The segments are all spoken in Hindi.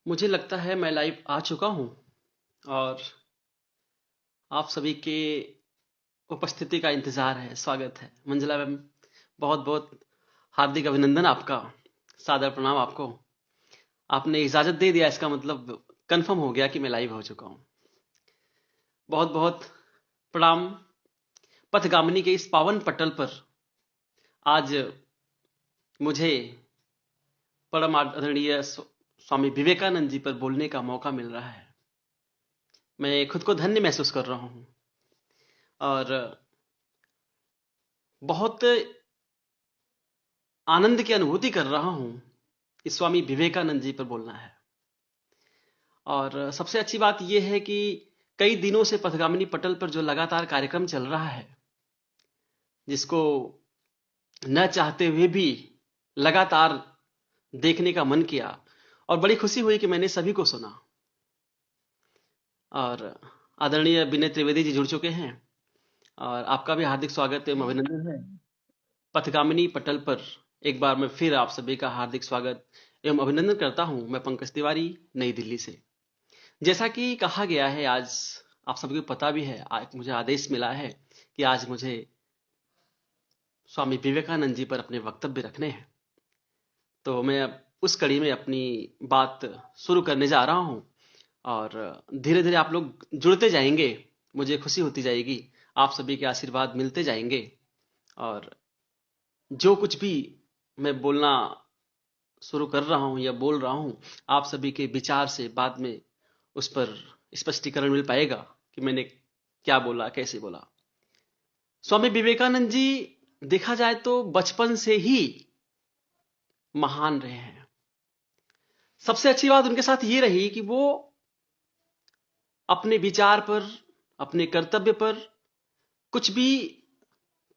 मुझे लगता है मैं लाइव आ चुका हूं और आप सभी के उपस्थिति का इंतजार है। स्वागत है मंजुला मैम। बहुत बहुत हार्दिक अभिनंदन आपका। सादर प्रणाम आपको। आपने इजाजत दे दिया, इसका मतलब कंफर्म हो गया कि मैं लाइव हो चुका हूं। बहुत बहुत प्रणाम। पथगामिनी के इस पावन पटल पर आज मुझे परम आदरणीय स्वामी विवेकानंद जी पर बोलने का मौका मिल रहा है। मैं खुद को धन्य महसूस कर रहा हूं और बहुत आनंद की अनुभूति कर रहा हूं कि स्वामी विवेकानंद जी पर बोलना है। और सबसे अच्छी बात यह है कि कई दिनों से पथगामिनी पटल पर जो लगातार कार्यक्रम चल रहा है, जिसको न चाहते हुए भी लगातार देखने का मन किया और बड़ी खुशी हुई कि मैंने सभी को सुना। और आदरणीय विनय त्रिवेदी जी जुड़ चुके हैं और आपका भी हार्दिक स्वागत एवं अभिनंदन है। पथगामिनी पटल पर एक बार मैं फिर आप सभी का हार्दिक स्वागत एवं अभिनंदन करता हूं। मैं पंकज तिवारी, नई दिल्ली से। जैसा कि कहा गया है, आज आप सभी को पता भी है, आज मुझे आदेश मिला है कि आज मुझे स्वामी विवेकानंद जी पर अपने वक्तव्य रखने हैं। तो मैं अब उस कड़ी में अपनी बात शुरू करने जा रहा हूं और धीरे धीरे आप लोग जुड़ते जाएंगे। मुझे खुशी होती जाएगी, आप सभी के आशीर्वाद मिलते जाएंगे और जो कुछ भी मैं बोलना शुरू कर रहा हूं या बोल रहा हूं, आप सभी के विचार से बाद में उस पर स्पष्टीकरण मिल पाएगा कि मैंने क्या बोला, कैसे बोला। स्वामी विवेकानंद जी देखा जाए तो बचपन से ही महान रहे हैं। सबसे अच्छी बात उनके साथ ये रही कि वो अपने विचार पर, अपने कर्तव्य पर, कुछ भी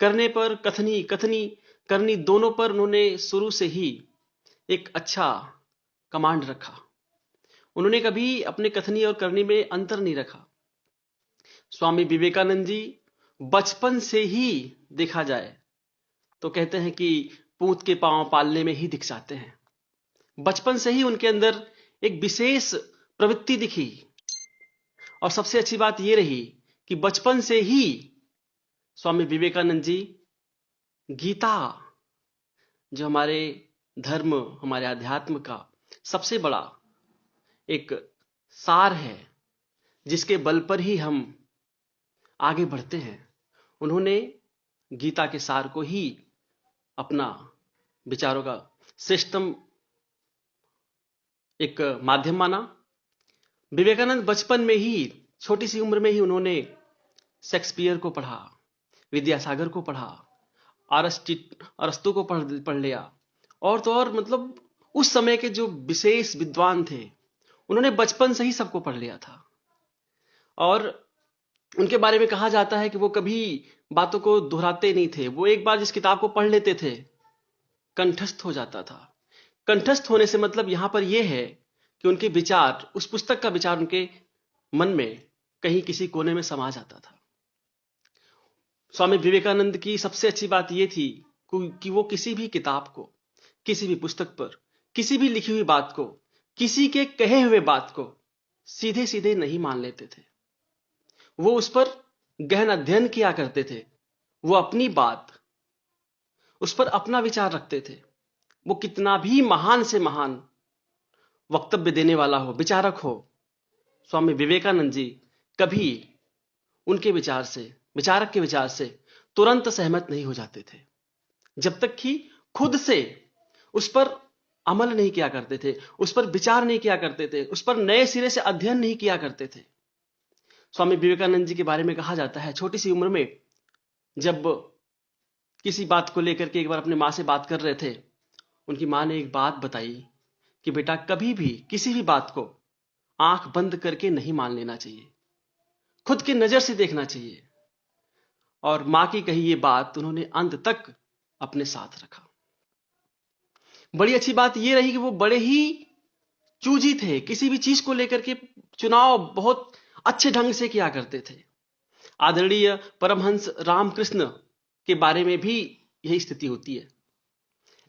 करने पर, कथनी कथनी करनी दोनों पर उन्होंने शुरू से ही एक अच्छा कमांड रखा। उन्होंने कभी अपने कथनी और करनी में अंतर नहीं रखा। स्वामी विवेकानंद जी बचपन से ही देखा जाए तो कहते हैं कि पूत के पांव पालने में ही दिख जाते हैं। बचपन से ही उनके अंदर एक विशेष प्रवृत्ति दिखी और सबसे अच्छी बात यह रही कि बचपन से ही स्वामी विवेकानंद जी गीता, जो हमारे धर्म, हमारे अध्यात्म का सबसे बड़ा एक सार है, जिसके बल पर ही हम आगे बढ़ते हैं, उन्होंने गीता के सार को ही अपना विचारों का श्रेष्ठतम एक माध्यम माना। विवेकानंद बचपन में ही, छोटी सी उम्र में ही उन्होंने शेक्सपियर को पढ़ा, विद्यासागर को पढ़ा, अरस्तु को पढ़ लिया और तो और मतलब उस समय के जो विशेष विद्वान थे, उन्होंने बचपन से ही सबको पढ़ लिया था। और उनके बारे में कहा जाता है कि वो कभी बातों को दोहराते नहीं थे। वो एक बार जिस किताब को पढ़ लेते थे, कंठस्थ हो जाता था। कंठस्थ होने से मतलब यहां पर यह है कि उनके विचार, उस पुस्तक का विचार उनके मन में कहीं किसी कोने में समा जाता था। स्वामी विवेकानंद की सबसे अच्छी बात यह थी कि वो किसी भी किताब को, किसी भी पुस्तक पर, किसी भी लिखी हुई बात को, किसी के कहे हुए बात को सीधे सीधे नहीं मान लेते थे। वो उस पर गहन अध्ययन किया करते थे। वो अपनी बात, उस पर अपना विचार रखते थे। वो कितना भी महान से महान वक्तव्य देने वाला हो, विचारक हो, स्वामी विवेकानंद जी कभी उनके विचार से, विचारक के विचार से तुरंत सहमत नहीं हो जाते थे, जब तक कि खुद से उस पर अमल नहीं किया करते थे, उस पर विचार नहीं किया करते थे, उस पर नए सिरे से अध्ययन नहीं किया करते थे। स्वामी विवेकानंद जी के बारे में कहा जाता है, छोटी सी उम्र में जब किसी बात को लेकर के एक बार अपनी मां से बात कर रहे थे, उनकी मां ने एक बात बताई कि बेटा, कभी भी किसी भी बात को आंख बंद करके नहीं मान लेना चाहिए, खुद की नजर से देखना चाहिए। और मां की कही ये बात उन्होंने अंत तक अपने साथ रखा। बड़ी अच्छी बात यह रही कि वो बड़े ही चूजी थे। किसी भी चीज को लेकर के चुनाव बहुत अच्छे ढंग से किया करते थे। आदरणीय परमहंस रामकृष्ण के बारे में भी यही स्थिति होती है।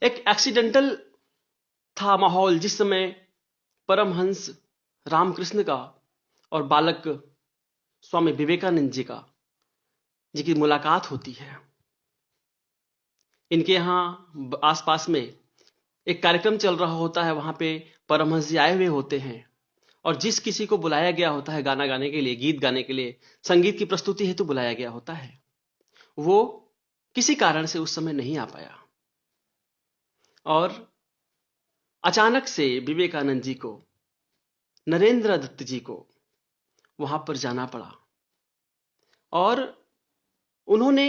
एक एक्सीडेंटल था माहौल, जिस समय परमहंस रामकृष्ण का और बालक स्वामी विवेकानंद जी की मुलाकात होती है। इनके यहां आसपास में एक कार्यक्रम चल रहा होता है, वहां पे परमहंस जी आए हुए होते हैं और जिस किसी को बुलाया गया होता है गाना गाने के लिए, गीत गाने के लिए, संगीत की प्रस्तुति हेतु बुलाया गया होता है, वो किसी कारण से उस समय नहीं आ पाया और अचानक से विवेकानंद जी को, नरेंद्र दत्त जी को वहां पर जाना पड़ा और उन्होंने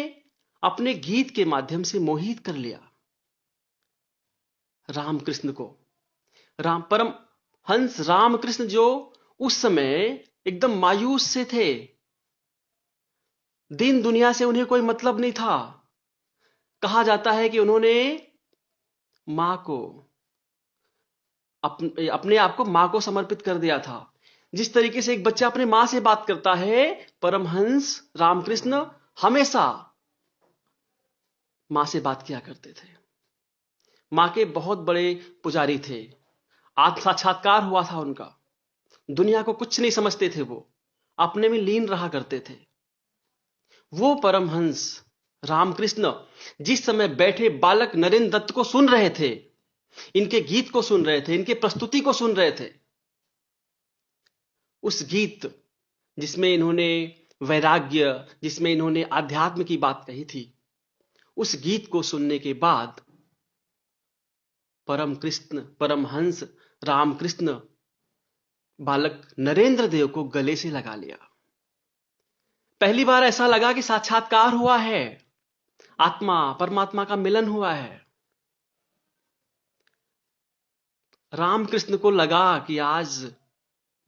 अपने गीत के माध्यम से मोहित कर लिया रामकृष्ण को। परम हंस रामकृष्ण जो उस समय एकदम मायूस से थे, दीन दुनिया से उन्हें कोई मतलब नहीं था। कहा जाता है कि उन्होंने मां को, अपने आप को मां को समर्पित कर दिया था। जिस तरीके से एक बच्चा अपने मां से बात करता है, परमहंस रामकृष्ण हमेशा मां से बात किया करते थे। मां के बहुत बड़े पुजारी थे, आत्म साक्षात्कार हुआ था उनका, दुनिया को कुछ नहीं समझते थे, वो अपने में लीन रहा करते थे। वो परमहंस रामकृष्ण जिस समय बैठे बालक नरेंद्र दत्त को सुन रहे थे, इनके गीत को सुन रहे थे, इनके प्रस्तुति को सुन रहे थे, उस गीत जिसमें इन्होंने वैराग्य, जिसमें इन्होंने आध्यात्म की बात कही थी, उस गीत को सुनने के बाद परमहंस रामकृष्ण बालक नरेंद्र देव को गले से लगा लिया। पहली बार ऐसा लगा कि साक्षात्कार हुआ है, आत्मा परमात्मा का मिलन हुआ है। रामकृष्ण को लगा कि आज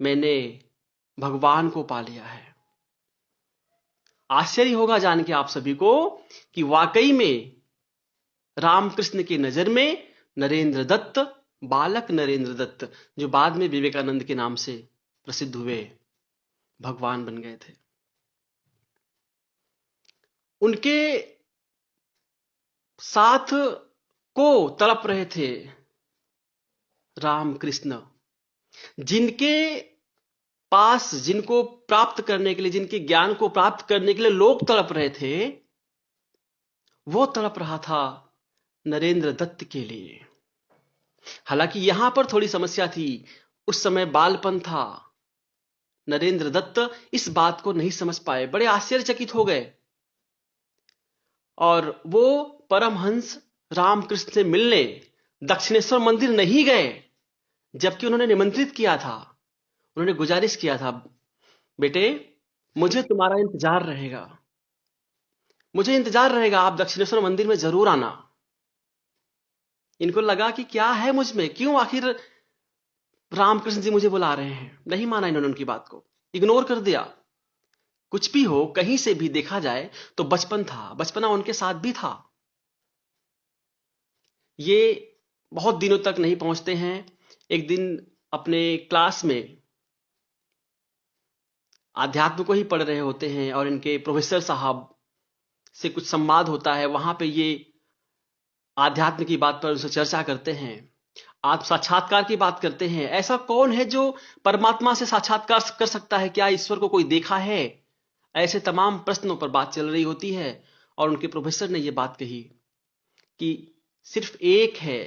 मैंने भगवान को पा लिया है। आश्चर्य होगा जान के आप सभी को कि वाकई में रामकृष्ण की नजर में नरेंद्र दत्त, बालक नरेंद्र दत्त, जो बाद में विवेकानंद के नाम से प्रसिद्ध हुए, भगवान बन गए थे। उनके साथ को तड़प रहे थे रामकृष्ण, जिनके पास, जिनको प्राप्त करने के लिए, जिनके ज्ञान को प्राप्त करने के लिए लोग तड़प रहे थे, वो तड़प रहा था नरेंद्र दत्त के लिए। हालांकि यहां पर थोड़ी समस्या थी, उस समय बालपन था, नरेंद्र दत्त इस बात को नहीं समझ पाए, बड़े आश्चर्यचकित हो गए और वो परमहंस रामकृष्ण से मिलने दक्षिणेश्वर मंदिर नहीं गए, जबकि उन्होंने निमंत्रित किया था, उन्होंने गुजारिश किया था, बेटे मुझे तुम्हारा इंतजार रहेगा, मुझे इंतजार रहेगा, आप दक्षिणेश्वर मंदिर में जरूर आना। इनको लगा कि क्या है मुझ में, क्यों आखिर रामकृष्ण जी मुझे बुला रहे हैं। नहीं माना इन्होंने उनकी बात को, इग्नोर कर दिया। कुछ भी हो, कहीं से भी देखा जाए तो बचपन था, बचपना उनके साथ भी था। ये बहुत दिनों तक नहीं पहुंचते हैं। एक दिन अपने क्लास में आध्यात्म को ही पढ़ रहे होते हैं और इनके प्रोफेसर साहब से कुछ संवाद होता है, वहां पे ये आध्यात्म की बात पर उनसे चर्चा करते हैं, आत्म साक्षात्कार की बात करते हैं। ऐसा कौन है जो परमात्मा से साक्षात्कार कर सकता है, क्या ईश्वर को कोई देखा है? ऐसे तमाम प्रश्नों पर बात चल रही होती है और उनके प्रोफेसर ने यह बात कही कि सिर्फ एक है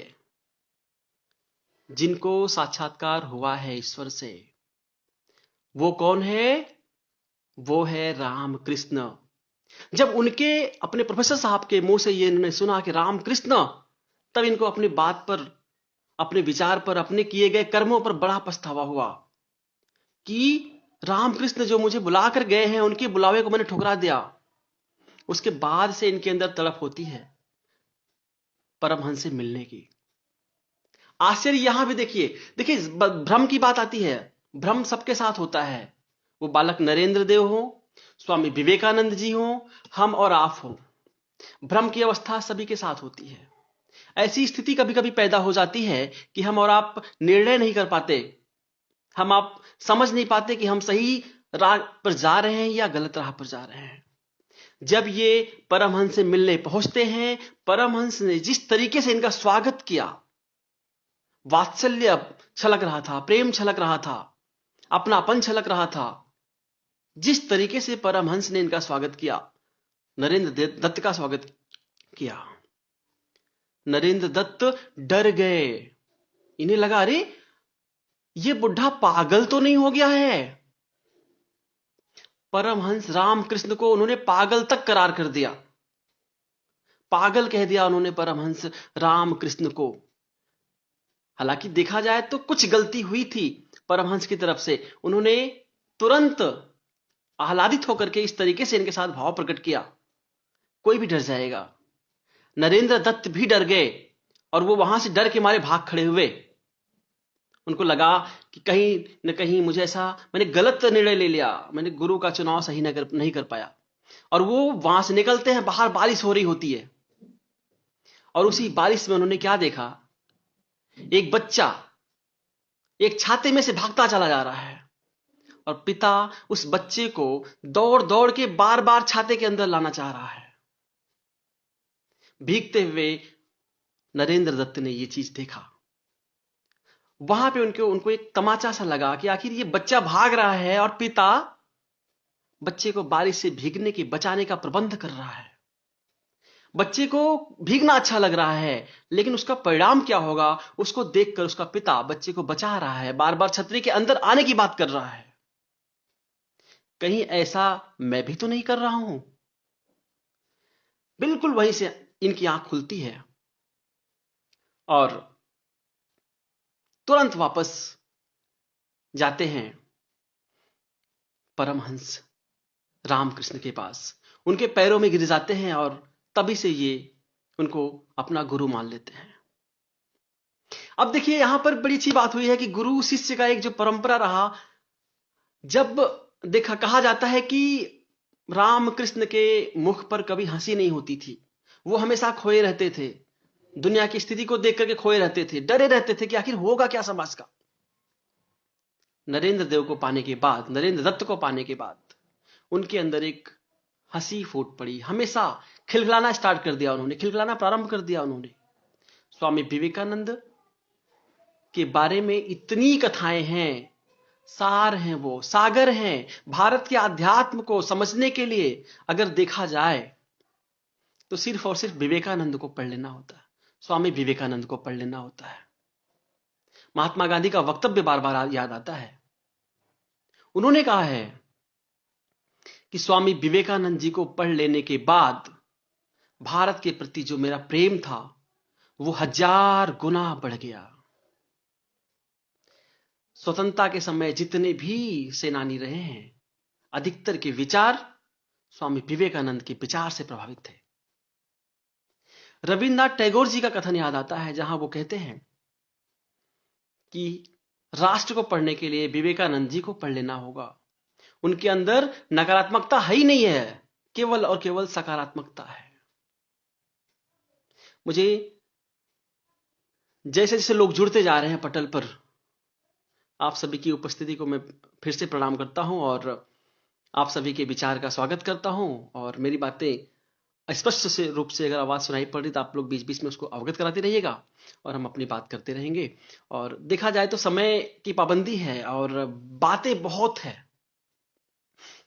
जिनको साक्षात्कार हुआ है ईश्वर से। वो कौन है? वो है रामकृष्ण। जब उनके अपने प्रोफेसर साहब के मुंह से ये इन्होंने सुना कि रामकृष्ण, तब इनको अपनी बात पर, अपने विचार पर, अपने किए गए कर्मों पर बड़ा पछतावा हुआ कि रामकृष्ण जो मुझे बुलाकर गए हैं, उनके बुलावे को मैंने ठुकरा दिया। उसके बाद से इनके अंदर तड़प होती है परमहंस से मिलने की। आश्चर्य यहां भी देखिए भ्रम की बात आती है। भ्रम सबके साथ होता है, वो बालक नरेंद्र देव हो, स्वामी विवेकानंद जी हो, हम और आप हो, भ्रम की अवस्था सभी के साथ होती है। ऐसी स्थिति कभी कभी पैदा हो जाती है कि हम और आप निर्णय नहीं कर पाते, हम आप समझ नहीं पाते कि हम सही राह पर जा रहे हैं या गलत राह पर जा रहे हैं। जब ये परमहंस से मिलने पहुंचते हैं, परमहंस ने जिस तरीके से इनका स्वागत किया, वात्सल्य छलक रहा था, प्रेम छलक रहा था, अपनापन छलक रहा था। जिस तरीके से परमहंस ने इनका स्वागत किया, नरेंद्र दत्त का स्वागत किया, नरेंद्र दत्त डर गए। इन्हें लगा, अरे ये बुढ़ा पागल तो नहीं हो गया है। परमहंस रामकृष्ण को उन्होंने पागल तक करार कर दिया, पागल कह दिया उन्होंने परमहंस रामकृष्ण को। हालांकि देखा जाए तो कुछ गलती हुई थी परमहंस की तरफ से। उन्होंने तुरंत आह्लादित होकर के इस तरीके से इनके साथ भाव प्रकट किया। कोई भी डर जाएगा। नरेंद्र दत्त भी डर गए और वो वहां से डर के मारे भाग खड़े हुए। उनको लगा कि कहीं न कहीं मुझे ऐसा, मैंने गलत निर्णय ले लिया, मैंने गुरु का चुनाव सही नहीं कर पाया। और वो वहां से निकलते हैं, बाहर बारिश हो रही होती है और उसी बारिश में उन्होंने क्या देखा, एक बच्चा एक छाते में से भागता चला जा रहा है और पिता उस बच्चे को दौड़ दौड़ के बार बार छाते के अंदर लाना चाह रहा है। भीगते हुए नरेंद्र दत्त ने यह चीज देखा। वहां पे उनको एक तमाचा सा लगा कि आखिर ये बच्चा भाग रहा है और पिता बच्चे को बारिश से भीगने की बचाने का प्रबंध कर रहा है। बच्चे को भीगना अच्छा लग रहा है, लेकिन उसका परिणाम क्या होगा उसको देखकर उसका पिता बच्चे को बचा रहा है, बार बार छतरी के अंदर आने की बात कर रहा है। कहीं ऐसा मैं भी तो नहीं कर रहा हूं। बिल्कुल वहीं से इनकी आंख खुलती है और तुरंत वापस जाते हैं परमहंस रामकृष्ण के पास, उनके पैरों में गिर जाते हैं और तभी से ये उनको अपना गुरु मान लेते हैं। अब देखिए यहां पर बड़ी अच्छी बात हुई है कि गुरु शिष्य का एक जो परंपरा रहा, जब देखा कहा जाता है कि रामकृष्ण के मुख पर कभी हंसी नहीं होती थी। वो हमेशा खोए रहते थे, दुनिया की स्थिति को देख करके खोए रहते थे, डरे रहते थे कि आखिर होगा क्या समाज का। नरेंद्र देव को पाने के बाद, नरेंद्र दत्त को पाने के बाद उनके अंदर एक हंसी फूट पड़ी। हमेशा खिलखिलाना स्टार्ट कर दिया उन्होंने, खिलखिलाना प्रारंभ कर दिया उन्होंने। स्वामी विवेकानंद के बारे में इतनी कथाएं हैं, सार हैं, वो सागर हैं। भारत के आध्यात्म को समझने के लिए अगर देखा जाए तो सिर्फ और सिर्फ विवेकानंद को पढ़ लेना होता है, स्वामी विवेकानंद को पढ़ लेना होता है। महात्मा गांधी का वक्तव्य बार बार याद आता है। उन्होंने कहा है कि स्वामी विवेकानंद जी को पढ़ लेने के बाद भारत के प्रति जो मेरा प्रेम था वो 1000 गुना बढ़ गया। स्वतंत्रता के समय जितने भी सेनानी रहे हैं, अधिकतर के विचार स्वामी विवेकानंद के विचार से प्रभावित थे। रविन्द्रनाथ टैगोर जी का कथन याद आता है, जहां वो कहते हैं कि राष्ट्र को पढ़ने के लिए विवेकानंद जी को पढ़ लेना होगा। उनके अंदर नकारात्मकता है ही नहीं है, केवल और केवल सकारात्मकता है। मुझे जैसे जैसे लोग जुड़ते जा रहे हैं पटल पर, आप सभी की उपस्थिति को मैं फिर से प्रणाम करता हूं और आप सभी के विचार का स्वागत करता हूं। और मेरी बातें स्पष्ट से रूप से अगर आवाज सुनाई पड़ रही तो आप लोग बीच बीच में उसको अवगत कराते रहिएगा और हम अपनी बात करते रहेंगे। और देखा जाए तो समय की पाबंदी है और बातें बहुत है,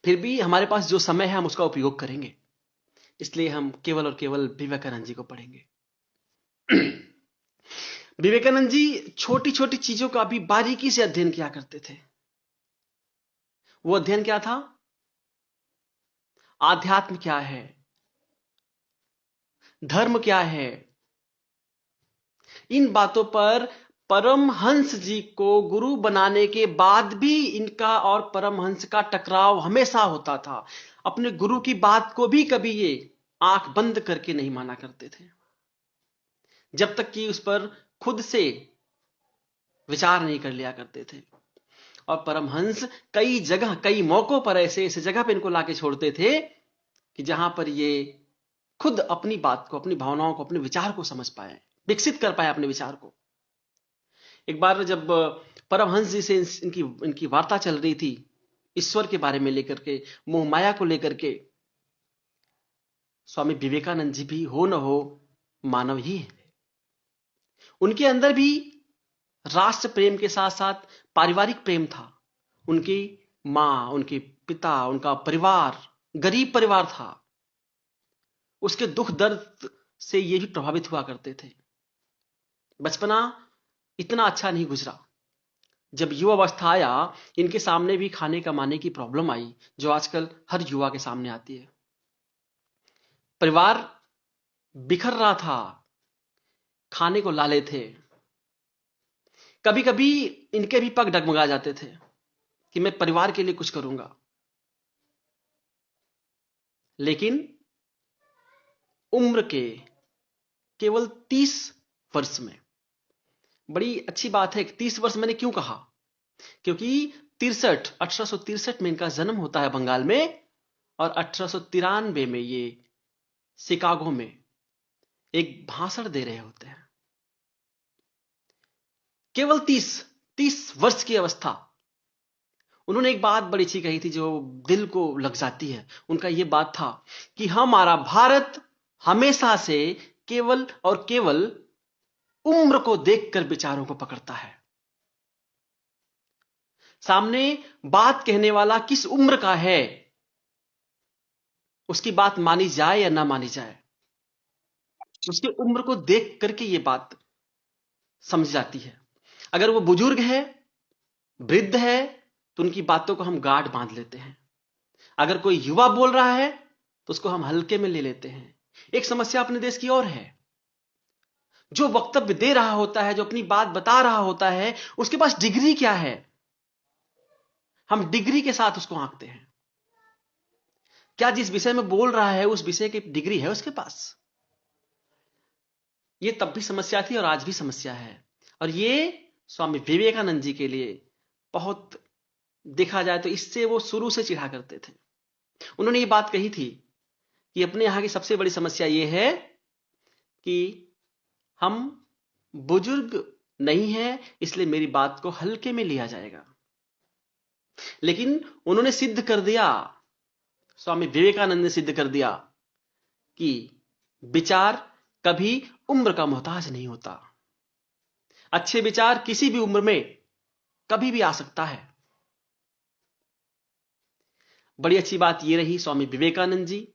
फिर भी हमारे पास जो समय है हम उसका उपयोग करेंगे, इसलिए हम केवल और केवल विवेकानंद जी को पढ़ेंगे। विवेकानंद जी छोटी छोटी चीजों का भी बारीकी से अध्ययन किया करते थे। वो अध्ययन क्या था? आध्यात्म क्या है, धर्म क्या है। इन बातों पर परमहंस जी को गुरु बनाने के बाद भी इनका और परमहंस का टकराव हमेशा होता था। अपने गुरु की बात को भी कभी ये आंख बंद करके नहीं माना करते थे, जब तक कि उस पर खुद से विचार नहीं कर लिया करते थे। और परमहंस कई जगह, कई मौकों पर ऐसे जगह पे इनको लाके छोड़ते थे कि जहां पर ये खुद अपनी बात को, अपनी भावनाओं को, अपने विचार को समझ पाए, विकसित कर पाए अपने विचार को। एक बार जब परमहंस जी से इनकी वार्ता चल रही थी ईश्वर के बारे में लेकर के, मोह माया को लेकर के, स्वामी विवेकानंद जी भी हो न हो मानव ही है, उनके अंदर भी राष्ट्र प्रेम के साथ साथ पारिवारिक प्रेम था। उनकी मां, उनके पिता, उनका परिवार गरीब परिवार था। उसके दुख दर्द से ये भी प्रभावित हुआ करते थे। बचपना इतना अच्छा नहीं गुजरा। जब युवावस्था आया, इनके सामने भी खाने कमाने की प्रॉब्लम आई, जो आजकल हर युवा के सामने आती है। परिवार बिखर रहा था, खाने को लाले थे। कभी कभी इनके भी पग डगमगा जाते थे कि मैं परिवार के लिए कुछ करूंगा। लेकिन उम्र के केवल 30 वर्ष में, बड़ी अच्छी बात है कि 30 वर्ष मैंने क्यों कहा, क्योंकि 1863 में इनका जन्म होता है बंगाल में, और 1893 में ये शिकागो में एक भाषण दे रहे होते हैं। केवल 30 वर्ष की अवस्था। उन्होंने एक बात बड़ी अच्छी कही थी जो दिल को लग जाती है। उनका यह बात था कि हमारा भारत हमेशा से केवल और केवल उम्र को देखकर विचारों को पकड़ता है। सामने बात कहने वाला किस उम्र का है, उसकी बात मानी जाए या ना मानी जाए, उसकी उम्र को देख करके यह बात समझ जाती है। अगर वो बुजुर्ग है, वृद्ध है, तो उनकी बातों को हम गाढ़ बांध लेते हैं। अगर कोई युवा बोल रहा है तो उसको हम हल्के में ले लेते हैं। एक समस्या अपने देश की और है, जो वक्तव्य दे रहा होता है, जो अपनी बात बता रहा होता है, उसके पास डिग्री क्या है, हम डिग्री के साथ उसको आंकते हैं। क्या जिस विषय में बोल रहा है उस विषय की डिग्री है उसके पास? यह तब भी समस्या थी और आज भी समस्या है। और यह स्वामी विवेकानंद जी के लिए बहुत, देखा जाए तो इससे वो शुरू से चिढ़ा करते थे। उन्होंने ये बात कही थी कि अपने यहां की सबसे बड़ी समस्या यह है कि हम बुजुर्ग नहीं है, इसलिए मेरी बात को हल्के में लिया जाएगा। लेकिन उन्होंने सिद्ध कर दिया, स्वामी विवेकानंद ने सिद्ध कर दिया कि विचार कभी उम्र का मोहताज नहीं होता। अच्छे विचार किसी भी उम्र में कभी भी आ सकता है। बड़ी अच्छी बात यह रही, स्वामी विवेकानंद जी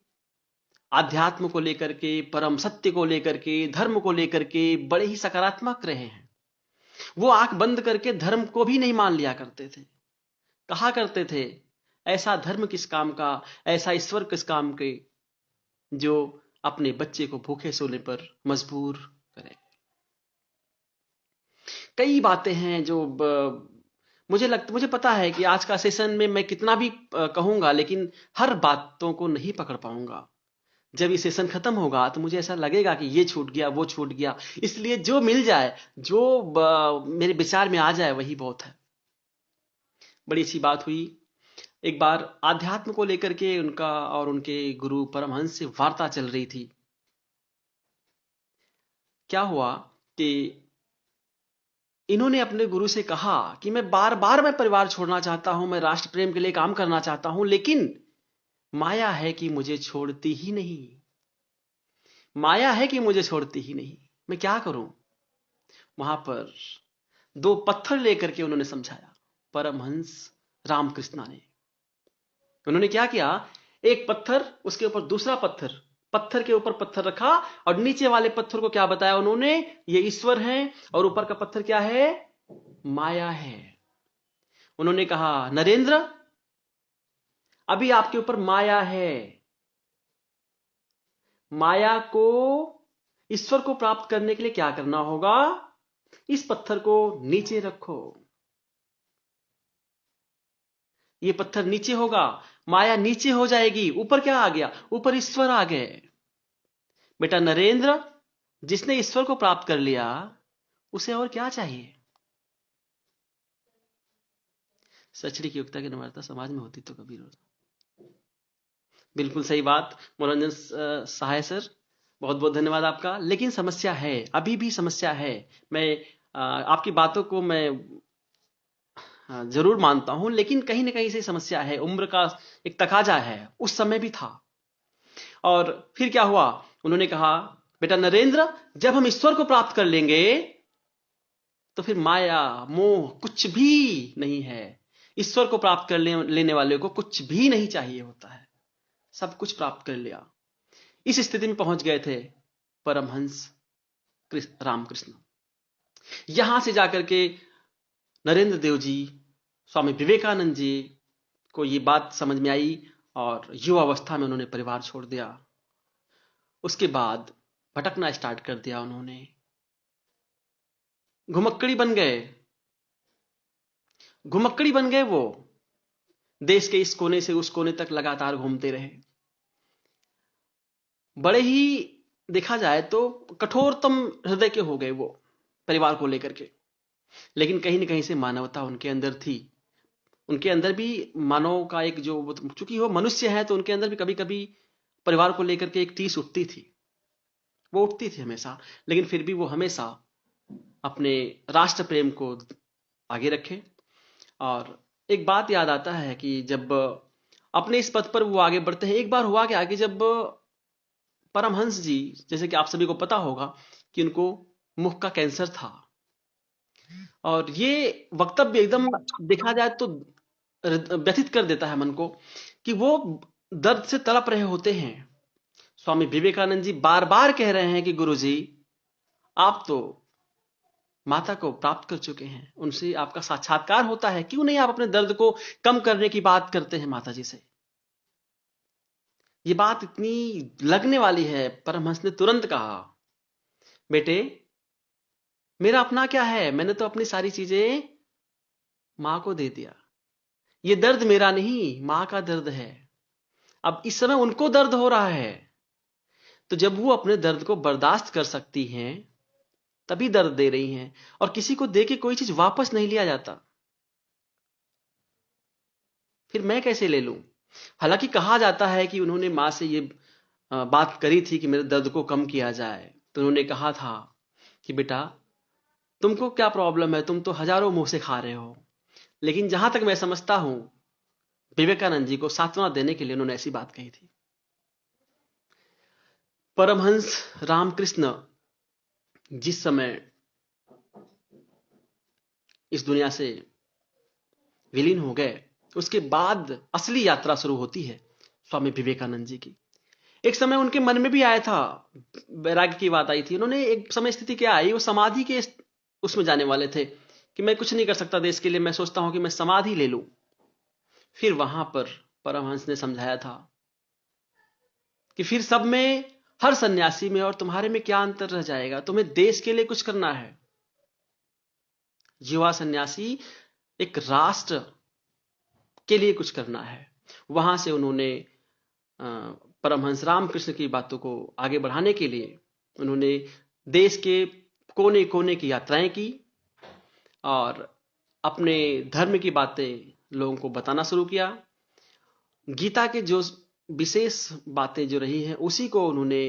आध्यात्म को लेकर के, परम सत्य को लेकर के, धर्म को लेकर के बड़े ही सकारात्मक रहे हैं। वो आंख बंद करके धर्म को भी नहीं मान लिया करते थे। कहा करते थे, ऐसा धर्म किस काम का, ऐसा ईश्वर किस काम के, जो अपने बच्चे को भूखे सोने पर मजबूर करे। कई बातें हैं जो मुझे पता है कि आज का सेशन में मैं कितना भी कहूंगा, लेकिन हर बातों को नहीं पकड़ पाऊंगा। जब ये सेशन खत्म होगा तो मुझे ऐसा लगेगा कि ये छूट गया, वो छूट गया। इसलिए जो मिल जाए, जो मेरे विचार में आ जाए, वही बहुत है। बड़ी अच्छी बात हुई। एक बार आध्यात्म को लेकर के उनका और उनके गुरु परमहंस से वार्ता चल रही थी। क्या हुआ कि इन्होंने अपने गुरु से कहा कि मैं बार बार मैं परिवार छोड़ना चाहता हूं, मैं राष्ट्र प्रेम के लिए काम करना चाहता हूं, लेकिन माया है कि मुझे छोड़ती ही नहीं, माया है कि मुझे छोड़ती ही नहीं, मैं क्या करूं? वहां पर 2 पत्थर लेकर के उन्होंने समझाया, परमहंस रामकृष्णा ने। उन्होंने क्या किया, एक पत्थर, उसके ऊपर दूसरा पत्थर, पत्थर के ऊपर पत्थर रखा, और नीचे वाले पत्थर को क्या बताया उन्होंने, ये ईश्वर है, और ऊपर का पत्थर क्या है, माया है। उन्होंने कहा, नरेंद्र, अभी आपके ऊपर माया है, माया को, ईश्वर को प्राप्त करने के लिए क्या करना होगा, इस पत्थर को नीचे रखो। ये पत्थर नीचे होगा, माया नीचे हो जाएगी, ऊपर क्या आ गया, ऊपर ईश्वर आ गए। बेटा नरेंद्र, जिसने ईश्वर को प्राप्त कर लिया, उसे और क्या चाहिए? सचड़ी की युक्ता की नम्रता समाज में होती तो कभी रोज। बिल्कुल सही बात मनोरंजन सहाय सर, बहुत बहुत धन्यवाद आपका। लेकिन समस्या है, अभी भी समस्या है। मैं आपकी बातों को मैं जरूर मानता हूं, लेकिन कहीं ना कहीं से समस्या है। उम्र का एक तकाजा है, उस समय भी था। और फिर क्या हुआ, उन्होंने कहा, बेटा नरेंद्र, जब हम ईश्वर को प्राप्त कर लेंगे तो फिर माया मोह कुछ भी नहीं है। ईश्वर को प्राप्त कर लेने वाले को कुछ भी नहीं चाहिए होता है, सब कुछ प्राप्त कर लिया। इस स्थिति में पहुंच गए थे परमहंस रामकृष्ण। यहां से जाकर के नरेंद्र देव जी, स्वामी विवेकानंद जी को ये बात समझ में आई और युवावस्था में उन्होंने परिवार छोड़ दिया। उसके बाद भटकना स्टार्ट कर दिया उन्होंने, घुमक्कड़ी बन गए। घुमक्कड़ी बन गए वो, देश के इस कोने से उस कोने तक लगातार घूमते रहे। बड़े ही देखा जाए तो कठोरतम हृदय के हो गए वो परिवार को लेकर के, लेकिन कहीं ना कहीं से मानवता उनके अंदर थी। उनके अंदर भी मानव का एक जो, चूंकि वो मनुष्य है तो उनके अंदर भी कभी कभी परिवार को लेकर के एक टीस उठती थी, वो उठती थी हमेशा, लेकिन फिर भी वो हमेशा अपने राष्ट्र प्रेम को आगे रखे। और एक बात याद आता है कि जब अपने इस पथ पर वो आगे बढ़ते हैं, एक बार हुआ कि आगे जब परमहंस जी, जैसे कि आप सभी को पता होगा कि उनको मुख का कैंसर था, और ये वक्तव्य एकदम देखा जाए तो व्यथित कर देता है मन को कि वो दर्द से तड़प रहे होते हैं। स्वामी विवेकानंद जी बार बार कह रहे हैं कि गुरुजी, आप तो माता को प्राप्त कर चुके हैं, उनसे आपका साक्षात्कार होता है, क्यों नहीं आप अपने दर्द को कम करने की बात करते हैं माता जी से। ये बात इतनी लगने वाली है, परमहंस ने तुरंत कहा, बेटे मेरा अपना क्या है, मैंने तो अपनी सारी चीजें मां को दे दिया। ये दर्द मेरा नहीं, मां का दर्द है। अब इस समय उनको दर्द हो रहा है, तो जब वो अपने दर्द को बर्दाश्त कर सकती हैं तभी दर्द दे रही हैं, और किसी को दे के कोई चीज वापस नहीं लिया जाता, फिर मैं कैसे ले लूं। हालांकि कहा जाता है कि उन्होंने मां से ये बात करी थी कि मेरे दर्द को कम किया जाए, तो उन्होंने कहा था कि बेटा तुमको क्या प्रॉब्लम है, तुम तो हजारों मुंह से खा रहे हो। लेकिन जहां तक मैं समझता हूं, विवेकानंद जी को सांत्वना देने के लिए उन्होंने ऐसी बात कही थी। परमहंस रामकृष्ण जिस समय इस दुनिया से विलीन हो गए, उसके बाद असली यात्रा शुरू होती है स्वामी विवेकानंद जी की। एक समय उनके मन में भी आया था, वैराग्य की बात आई थी, उन्होंने एक समय स्थिति क्या आई, वो समाधि के उसमें जाने वाले थे कि मैं कुछ नहीं कर सकता देश के लिए, मैं सोचता हूं कि मैं समाधि ले लूं। फिर वहां पर परमहंस ने समझाया था कि फिर सब में, हर सन्यासी में और तुम्हारे में क्या अंतर रह जाएगा, तुम्हें देश के लिए कुछ करना है। युवा सन्यासी एक राष्ट्र के लिए कुछ करना है। वहां से उन्होंने परमहंस रामकृष्ण की बातों को आगे बढ़ाने के लिए उन्होंने देश के कोने कोने की यात्राएं की और अपने धर्म की बातें लोगों को बताना शुरू किया। गीता के जो विशेष बातें जो रही हैं उसी को उन्होंने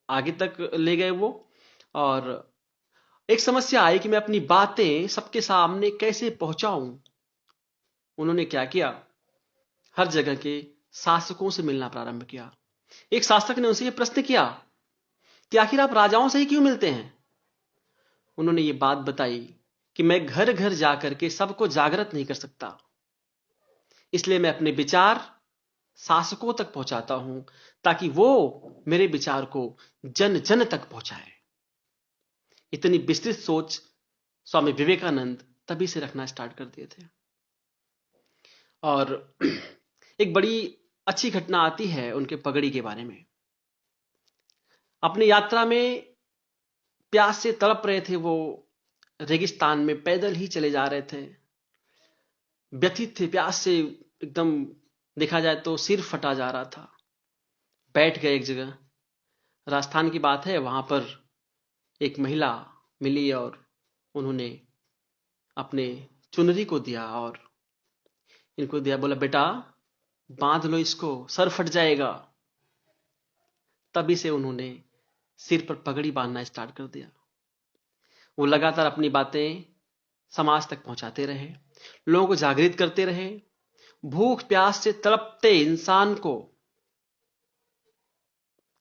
आगे तक ले गए वो। और एक समस्या आई कि मैं अपनी बातें सबके सामने कैसे पहुंचाऊं। उन्होंने क्या किया, हर जगह के शासकों से मिलना प्रारंभ किया। एक शासक ने उनसे यह प्रश्न किया कि आखिर आप राजाओं से ही क्यों मिलते हैं। उन्होंने ये बात बताई कि मैं घर घर जाकर के सबको जागृत नहीं कर सकता, इसलिए मैं अपने विचार शासकों तक पहुंचाता हूं ताकि वो मेरे विचार को जन जन तक पहुंचाए। इतनी विस्तृत सोच स्वामी विवेकानंद तभी से रखना स्टार्ट कर दिए थे। और एक बड़ी अच्छी घटना आती है उनके पगड़ी के बारे में। अपनी यात्रा में प्यास से तड़प रहे थे वो, रेगिस्तान में पैदल ही चले जा रहे थे, व्यथित थे प्यास से, एकदम देखा जाए तो सिर फटा जा रहा था। बैठ गए एक जगह, राजस्थान की बात है, वहां पर एक महिला मिली और उन्होंने अपने चुनरी को दिया और इनको दिया, बोला बेटा बांध लो इसको, सर फट जाएगा। तभी से उन्होंने सिर पर पगड़ी बांधना स्टार्ट कर दिया। वो लगातार अपनी बातें समाज तक पहुंचाते रहे, लोगों को जागृत करते रहे। भूख प्यास से तड़पते इंसान को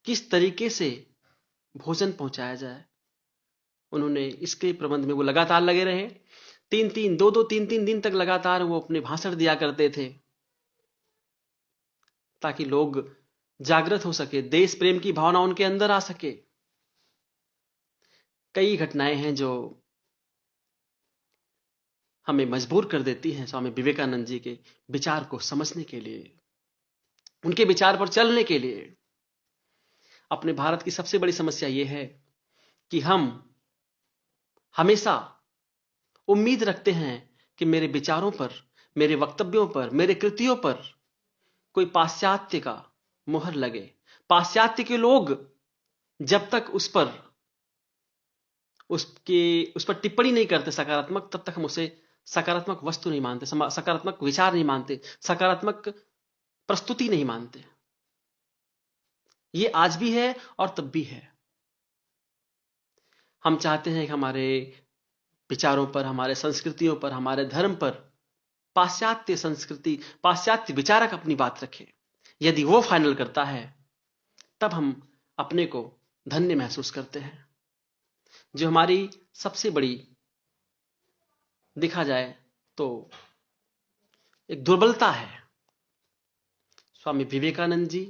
किस तरीके से भोजन पहुंचाया जाए, उन्होंने इसके प्रबंध में वो लगातार लगे रहे। 2-2 3-3 दिन तक लगातार वो अपने भाषण दिया करते थे, ताकि लोग जागृत हो सके, देश प्रेम की भावना उनके अंदर आ सके। कई घटनाएं हैं जो हमें मजबूर कर देती हैं स्वामी विवेकानंद जी के विचार को समझने के लिए, उनके विचार पर चलने के लिए। अपने भारत की सबसे बड़ी समस्या यह है कि हम हमेशा उम्मीद रखते हैं कि मेरे विचारों पर, मेरे वक्तव्यों पर, मेरे कृतियों पर कोई पाश्चात्य का मुहर लगे। पाश्चात्य के लोग जब तक उस पर टिप्पणी नहीं करते सकारात्मक, तब तक हम उसे सकारात्मक वस्तु नहीं मानते, सकारात्मक विचार नहीं मानते, सकारात्मक प्रस्तुति नहीं मानते। ये आज भी है और तब भी है। हम चाहते हैं कि हमारे विचारों पर, हमारे संस्कृतियों पर, हमारे धर्म पर पाश्चात्य संस्कृति, पाश्चात्य विचारक अपनी बात रखे। यदि वो फाइनल करता है, तब हम अपने को धन्य महसूस करते हैं। जो हमारी सबसे बड़ी, देखा जाए तो एक दुर्बलता है। स्वामी विवेकानंद जी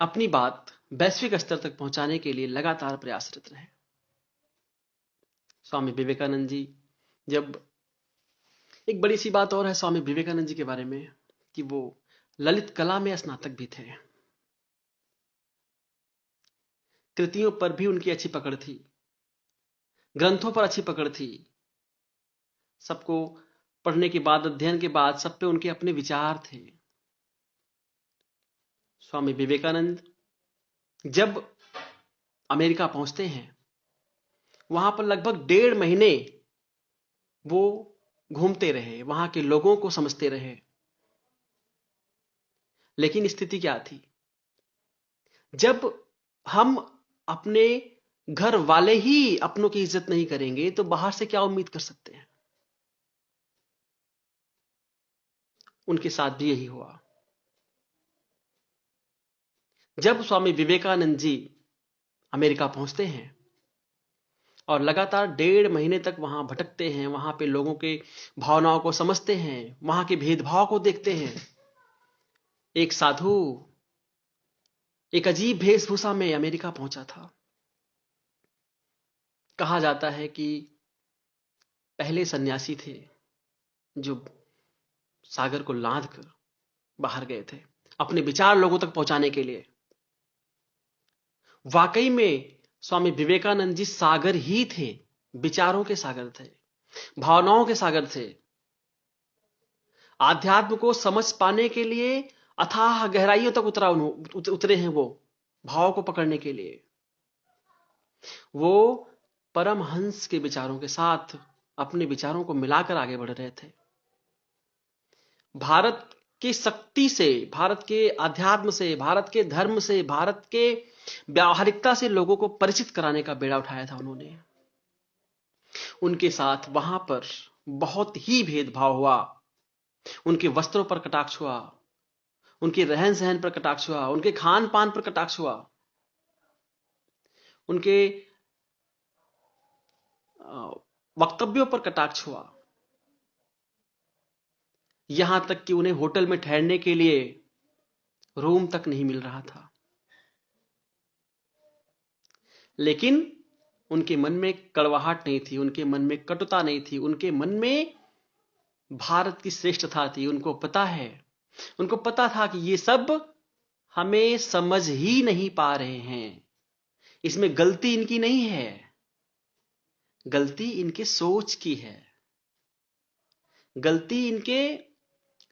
अपनी बात वैश्विक स्तर तक पहुंचाने के लिए लगातार प्रयासरत रहे। स्वामी विवेकानंद जी, जब एक बड़ी सी बात और है स्वामी विवेकानंद जी के बारे में कि वो ललित कला में स्नातक भी थे। कृतियों पर भी उनकी अच्छी पकड़ थी, ग्रंथों पर अच्छी पकड़ थी। सबको पढ़ने के बाद, अध्ययन के बाद सब पे उनके अपने विचार थे। स्वामी विवेकानंद जब अमेरिका पहुंचते हैं, वहां पर लगभग 1.5 महीने वो घूमते रहे, वहां के लोगों को समझते रहे। लेकिन स्थिति क्या थी? जब हम अपने घर वाले ही अपनों की इज्जत नहीं करेंगे, तो बाहर से क्या उम्मीद कर सकते हैं? उनके साथ भी यही हुआ। जब स्वामी विवेकानंद जी अमेरिका पहुंचते हैं और लगातार 1.5 महीने तक वहां भटकते हैं, वहां पे लोगों के भावनाओं को समझते हैं, वहां के भेदभाव को देखते हैं। एक साधु एक अजीब वेशभूषा में अमेरिका पहुंचा था। कहा जाता है कि पहले सन्यासी थे जो सागर को लांघ कर बाहर गए थे अपने विचार लोगों तक पहुंचाने के लिए। वाकई में स्वामी विवेकानंद जी सागर ही थे, विचारों के सागर थे, भावनाओं के सागर थे। आध्यात्म को समझ पाने के लिए अथाह गहराइयों तक उतरे हैं वो, भाव को पकड़ने के लिए। वो परमहंस के विचारों के साथ अपने विचारों को मिलाकर आगे बढ़ रहे थे। भारत की शक्ति से, भारत के आध्यात्म से, भारत के धर्म से, भारत के व्यावहारिकता से लोगों को परिचित कराने का बेड़ा उठाया था उन्होंने। उनके साथ वहां पर बहुत ही भेदभाव हुआ। उनके वस्त्रों पर कटाक्ष हुआ, उनके रहन सहन पर कटाक्ष हुआ, उनके खान पान पर कटाक्ष हुआ, उनके वक्तव्यों पर कटाक्ष हुआ। यहां तक कि उन्हें होटल में ठहरने के लिए रूम तक नहीं मिल रहा था। लेकिन उनके मन में कड़वाहट नहीं थी, उनके मन में कटुता नहीं थी, उनके मन में भारत की श्रेष्ठता थी। उनको पता था कि ये सब हमें समझ ही नहीं पा रहे हैं, इसमें गलती इनकी नहीं है, गलती इनके सोच की है, गलती इनके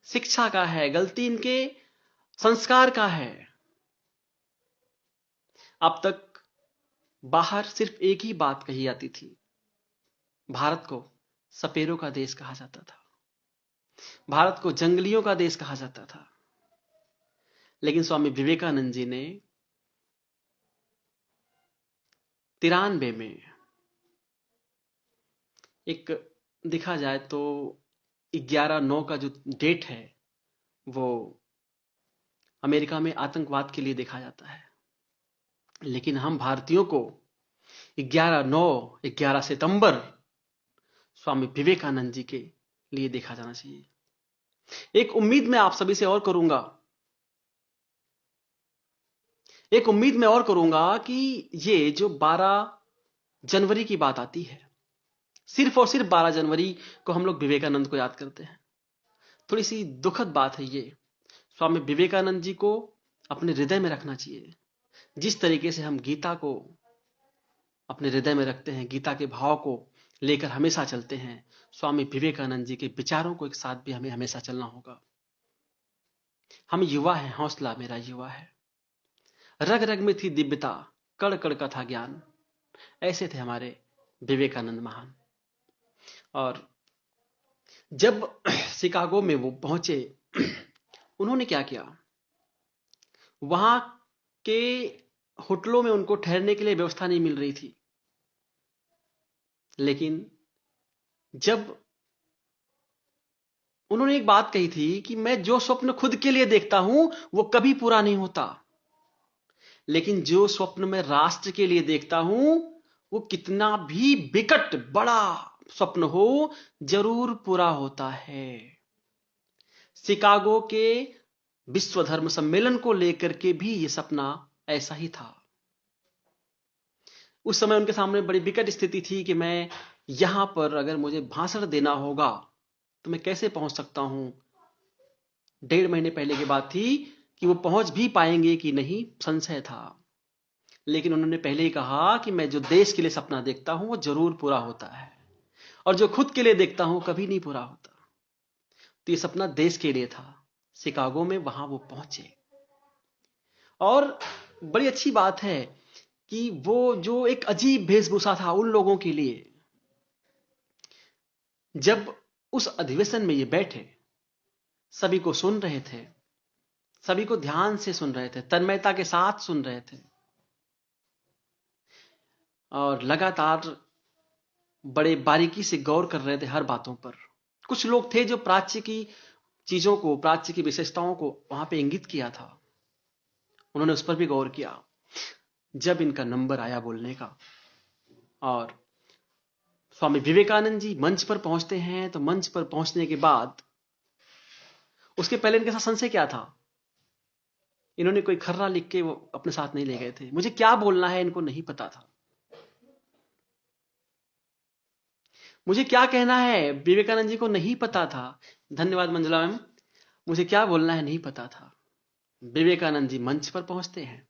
शिक्षा का है, गलती इनके संस्कार का है। अब तक बाहर सिर्फ एक ही बात कही जाती थी, भारत को सपेरों का देश कहा जाता था, भारत को जंगलियों का देश कहा जाता था। लेकिन स्वामी विवेकानंद जी ने 93 में, एक देखा जाए तो 11/9 का जो डेट है वो अमेरिका में आतंकवाद के लिए देखा जाता है। लेकिन हम भारतीयों को 11 सितंबर स्वामी विवेकानंद जी के लिए देखा जाना चाहिए। एक उम्मीद मैं आप सभी से और करूंगा, कि ये जो 12 जनवरी की बात आती है, सिर्फ और सिर्फ 12 जनवरी को हम लोग विवेकानंद को याद करते हैं। थोड़ी सी दुखद बात है ये। स्वामी विवेकानंद जी को अपने हृदय में रखना चाहिए। जिस तरीके से हम गीता को अपने हृदय में रखते हैं, गीता के भाव को लेकर हमेशा चलते हैं, स्वामी विवेकानंद जी के विचारों को एक साथ भी हमें हमेशा चलना होगा। हम युवा हैं, हौसला मेरा युवा है। रग रग में थी दिव्यता, कण कण का था ज्ञान। ऐसे थे हमारे विवेकानंद महान। और जब शिकागो में वो पहुंचे, उन्होंने क्या किया, वहां के होटलों में उनको ठहरने के लिए व्यवस्था नहीं मिल रही थी। लेकिन जब उन्होंने एक बात कही थी कि मैं जो स्वप्न खुद के लिए देखता हूं वो कभी पूरा नहीं होता, लेकिन जो स्वप्न मैं राष्ट्र के लिए देखता हूं वो कितना भी विकट बड़ा स्वप्न हो जरूर पूरा होता है। शिकागो के विश्व धर्म सम्मेलन को लेकर के भी यह सपना ऐसा ही था। उस समय उनके सामने बड़ी विकट स्थिति थी कि मैं यहां पर अगर मुझे भाषण देना होगा तो मैं कैसे पहुंच सकता हूं। 1.5 महीने पहले की बात थी कि वो पहुंच भी पाएंगे कि नहीं, संशय था। लेकिन उन्होंने पहले ही कहा कि मैं जो देश के लिए सपना देखता हूं वो जरूर पूरा होता है, और जो खुद के लिए देखता हूं कभी नहीं पूरा होता। तो ये सपना देश के लिए था। शिकागो में वहां वो पहुंचे, और बड़ी अच्छी बात है कि वो जो एक अजीब वेशभूषा था उन लोगों के लिए, जब उस अधिवेशन में ये बैठे, सभी को सुन रहे थे, सभी को ध्यान से सुन रहे थे, तन्मयता के साथ सुन रहे थे, और लगातार बड़े बारीकी से गौर कर रहे थे हर बातों पर। कुछ लोग थे जो प्राच्य की चीजों को, प्राच्य की विशेषताओं को वहां पे इंगित किया था, उन्होंने उस पर भी गौर किया। जब इनका नंबर आया बोलने का और स्वामी विवेकानंद जी मंच पर पहुंचते हैं, तो मंच पर पहुंचने के बाद उसके पहले इनके साथ संशय क्या था। इन्होंने कोई खर्रा लिख के वो अपने साथ नहीं ले गए थे। मुझे क्या बोलना है इनको नहीं पता था, मुझे क्या कहना है विवेकानंद जी को नहीं पता था। धन्यवाद मंजुला मैम, मुझे क्या बोलना है नहीं पता था। विवेकानंद जी मंच पर पहुंचते हैं,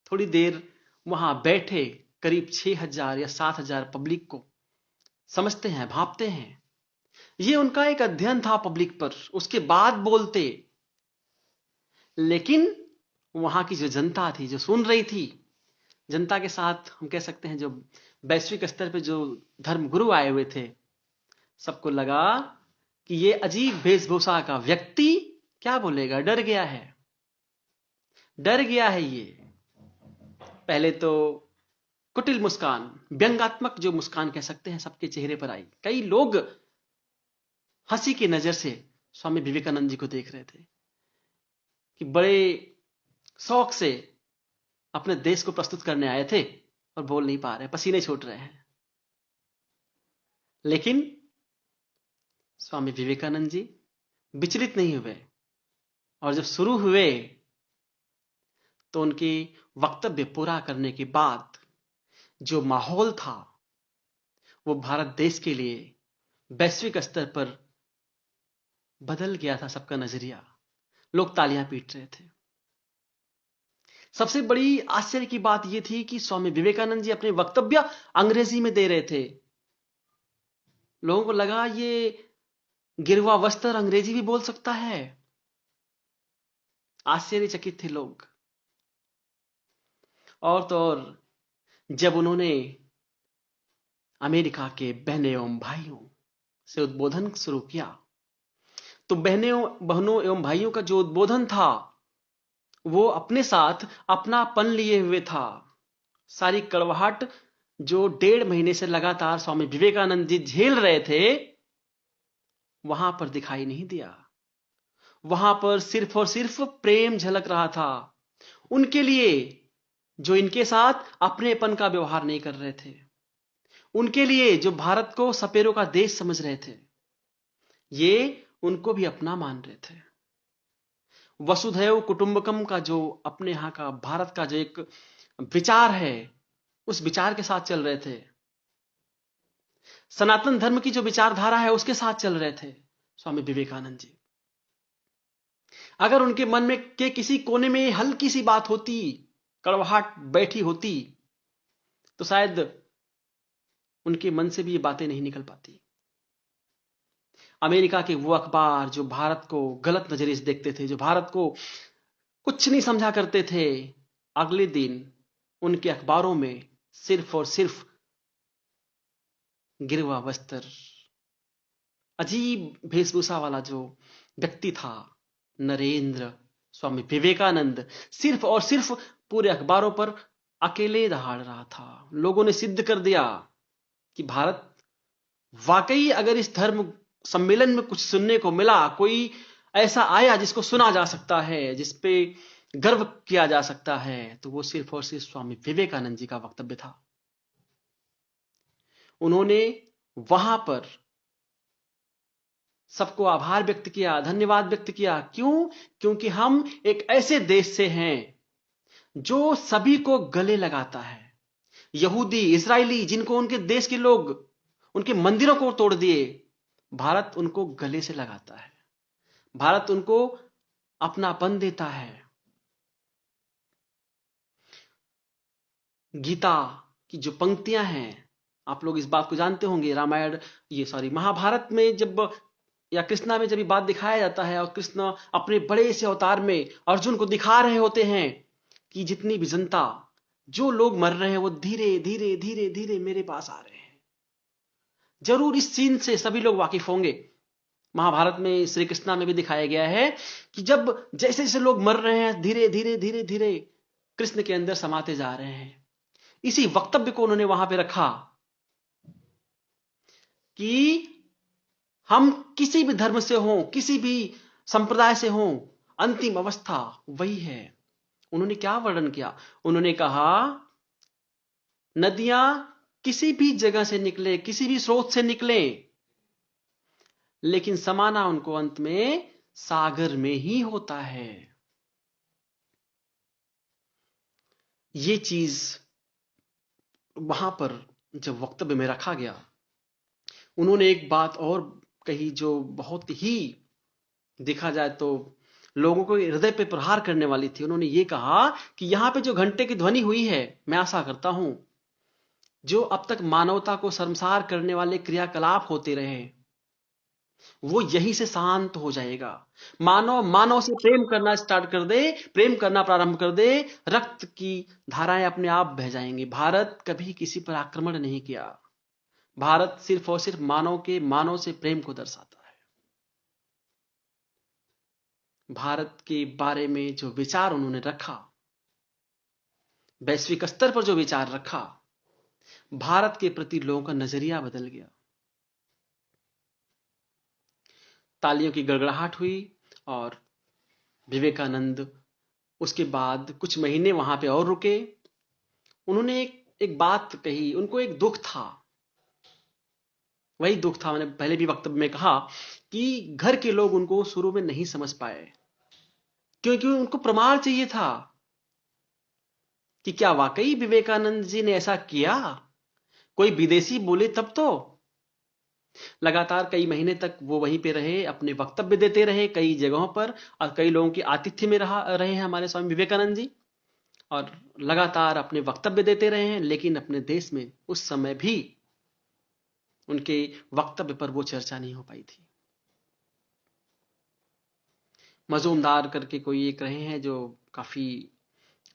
थोड़ी देर वहां बैठे करीब 6,000 या 7,000 पब्लिक को समझते हैं, भांपते हैं। ये उनका एक अध्ययन था पब्लिक पर, उसके बाद बोलते। लेकिन वहां की जो जनता थी, जो सुन रही थी, जनता के साथ हम कह सकते हैं जो वैश्विक स्तर पे जो धर्म गुरु आए हुए थे, सबको लगा कि ये अजीब वेशभूषा का व्यक्ति क्या बोलेगा, डर गया है, डर गया है ये। पहले तो कुटिल मुस्कान, व्यंग्यात्मक जो मुस्कान कह सकते हैं, सबके चेहरे पर आई। कई लोग हंसी की नजर से स्वामी विवेकानंद जी को देख रहे थे कि बड़े शौक से अपने देश को प्रस्तुत करने आए थे और बोल नहीं पा रहे, पसीने छूट रहे हैं। लेकिन स्वामी विवेकानंद जी विचलित नहीं हुए, और जब शुरू हुए तो उनकी वक्तव्य पूरा करने के बाद जो माहौल था वो भारत देश के लिए वैश्विक स्तर पर बदल गया था। सबका नजरिया, लोग तालियां पीट रहे थे। सबसे बड़ी आश्चर्य की बात यह थी कि स्वामी विवेकानंद जी अपने वक्तव्य अंग्रेजी में दे रहे थे। लोगों को लगा ये गिरवा वस्त्र अंग्रेजी भी बोल सकता है। आश्चर्यचकित थे लोग। और तो और जब उन्होंने अमेरिका के बहनों एवं भाइयों से उद्बोधन शुरू किया, तो बहनों एवं भाइयों का जो उद्बोधन था वो अपने साथ अपनापन लिए हुए था। सारी कड़वाहट जो 1.5 महीने से लगातार स्वामी विवेकानंद जी झेल रहे थे, वहां पर दिखाई नहीं दिया। वहां पर सिर्फ और सिर्फ प्रेम झलक रहा था। उनके लिए जो इनके साथ अपनेपन का व्यवहार नहीं कर रहे थे, उनके लिए जो भारत को सपेरों का देश समझ रहे थे, ये उनको भी अपना मान रहे थे। वसुधैव कुटुंबकम का जो अपने यहां का भारत का जो एक विचार है, उस विचार के साथ चल रहे थे। सनातन धर्म की जो विचारधारा है उसके साथ चल रहे थे स्वामी विवेकानंद जी। अगर उनके मन में के किसी कोने में हल्की सी बात होती, कड़वाहट बैठी होती, तो शायद उनके मन से भी ये बातें नहीं निकल पाती। अमेरिका के वो अखबार जो भारत को गलत नजरिए से देखते थे, जो भारत को कुछ नहीं समझा करते थे, अगले दिन उनके अखबारों में सिर्फ और सिर्फ गिरवा वस्त्र, अजीब वेशभूषा वाला जो व्यक्ति था नरेंद्र स्वामी विवेकानंद, सिर्फ और सिर्फ पूरे अखबारों पर अकेले दहाड़ रहा था। लोगों ने सिद्ध कर दिया कि भारत वाकई, अगर इस धर्म सम्मेलन में कुछ सुनने को मिला, कोई ऐसा आया जिसको सुना जा सकता है, जिसपे गर्व किया जा सकता है, तो वो सिर्फ और सिर्फ स्वामी विवेकानंद जी का वक्तव्य था। उन्होंने वहां पर सबको आभार व्यक्त किया, धन्यवाद व्यक्त किया। क्यों? क्योंकि हम एक ऐसे देश से हैं जो सभी को गले लगाता है। यहूदी, इजरायली, जिनको उनके देश के लोग उनके मंदिरों को तोड़ दिए, भारत उनको गले से लगाता है, भारत उनको अपनापन देता है। गीता की जो पंक्तियां हैं, आप लोग इस बात को जानते होंगे। रामायण, महाभारत में जब, या कृष्णा में जब ये बात दिखाया जाता है, और कृष्ण अपने बड़े से अवतार में अर्जुन को दिखा रहे होते हैं कि जितनी भी जनता, जो लोग मर रहे हैं, वो धीरे धीरे धीरे धीरे मेरे पास आ रहे हैं। जरूर इस सीन से सभी लोग वाकिफ होंगे। महाभारत में, श्री कृष्णा में भी दिखाया गया है कि जब जैसे जैसे लोग मर रहे हैं, धीरे धीरे धीरे धीरे कृष्ण के अंदर समाते जा रहे हैं। इसी वक्तव्य को उन्होंने वहां पे रखा कि हम किसी भी धर्म से हों, किसी भी संप्रदाय से हों, अंतिम अवस्था वही है। उन्होंने क्या वर्णन किया? उन्होंने कहा, नदियां किसी भी जगह से निकले, किसी भी स्रोत से निकले, लेकिन समाना उनको अंत में सागर में ही होता है। ये चीज वहां पर जब वक्तव्य में रखा गया, उन्होंने एक बात और कही जो बहुत ही, देखा जाए तो लोगों को हृदय पे प्रहार करने वाली थी। उन्होंने ये कहा कि यहां पे जो घंटे की ध्वनि हुई है, मैं आशा करता हूं जो अब तक मानवता को शर्मसार करने वाले क्रियाकलाप होते रहे, वो यहीं से शांत हो जाएगा। मानव मानव से प्रेम करना स्टार्ट कर दे, प्रेम करना प्रारंभ कर दे, रक्त की धाराएं अपने आप बह जाएंगी। भारत कभी किसी पर आक्रमण नहीं किया, भारत सिर्फ और सिर्फ मानव से प्रेम को दर्शाता है। भारत के बारे में जो विचार उन्होंने रखा, वैश्विक स्तर पर जो विचार रखा, भारत के प्रति लोगों का नजरिया बदल गया। तालियों की गड़गड़ाहट हुई और विवेकानंद उसके बाद कुछ महीने वहां पे और रुके। उन्होंने एक बात कही, उनको एक दुख था। वही दुख था, मैंने पहले भी वक्तव्य में कहा कि घर के लोग उनको शुरू में नहीं समझ पाए, क्योंकि उनको प्रमाण चाहिए था कि क्या वाकई विवेकानंद जी ने ऐसा किया। कोई विदेशी बोले तब तो। लगातार कई महीने तक वो वहीं पे रहे, अपने वक्तव्य देते रहे कई जगहों पर, और कई लोगों के आतिथ्य में रहे हैं हमारे स्वामी विवेकानंद जी, और लगातार अपने वक्तव्य देते रहे हैं। लेकिन अपने देश में उस समय भी उनके वक्तव्य पर वो चर्चा नहीं हो पाई थी। मजूमदार करके कोई एक रहे हैं जो काफी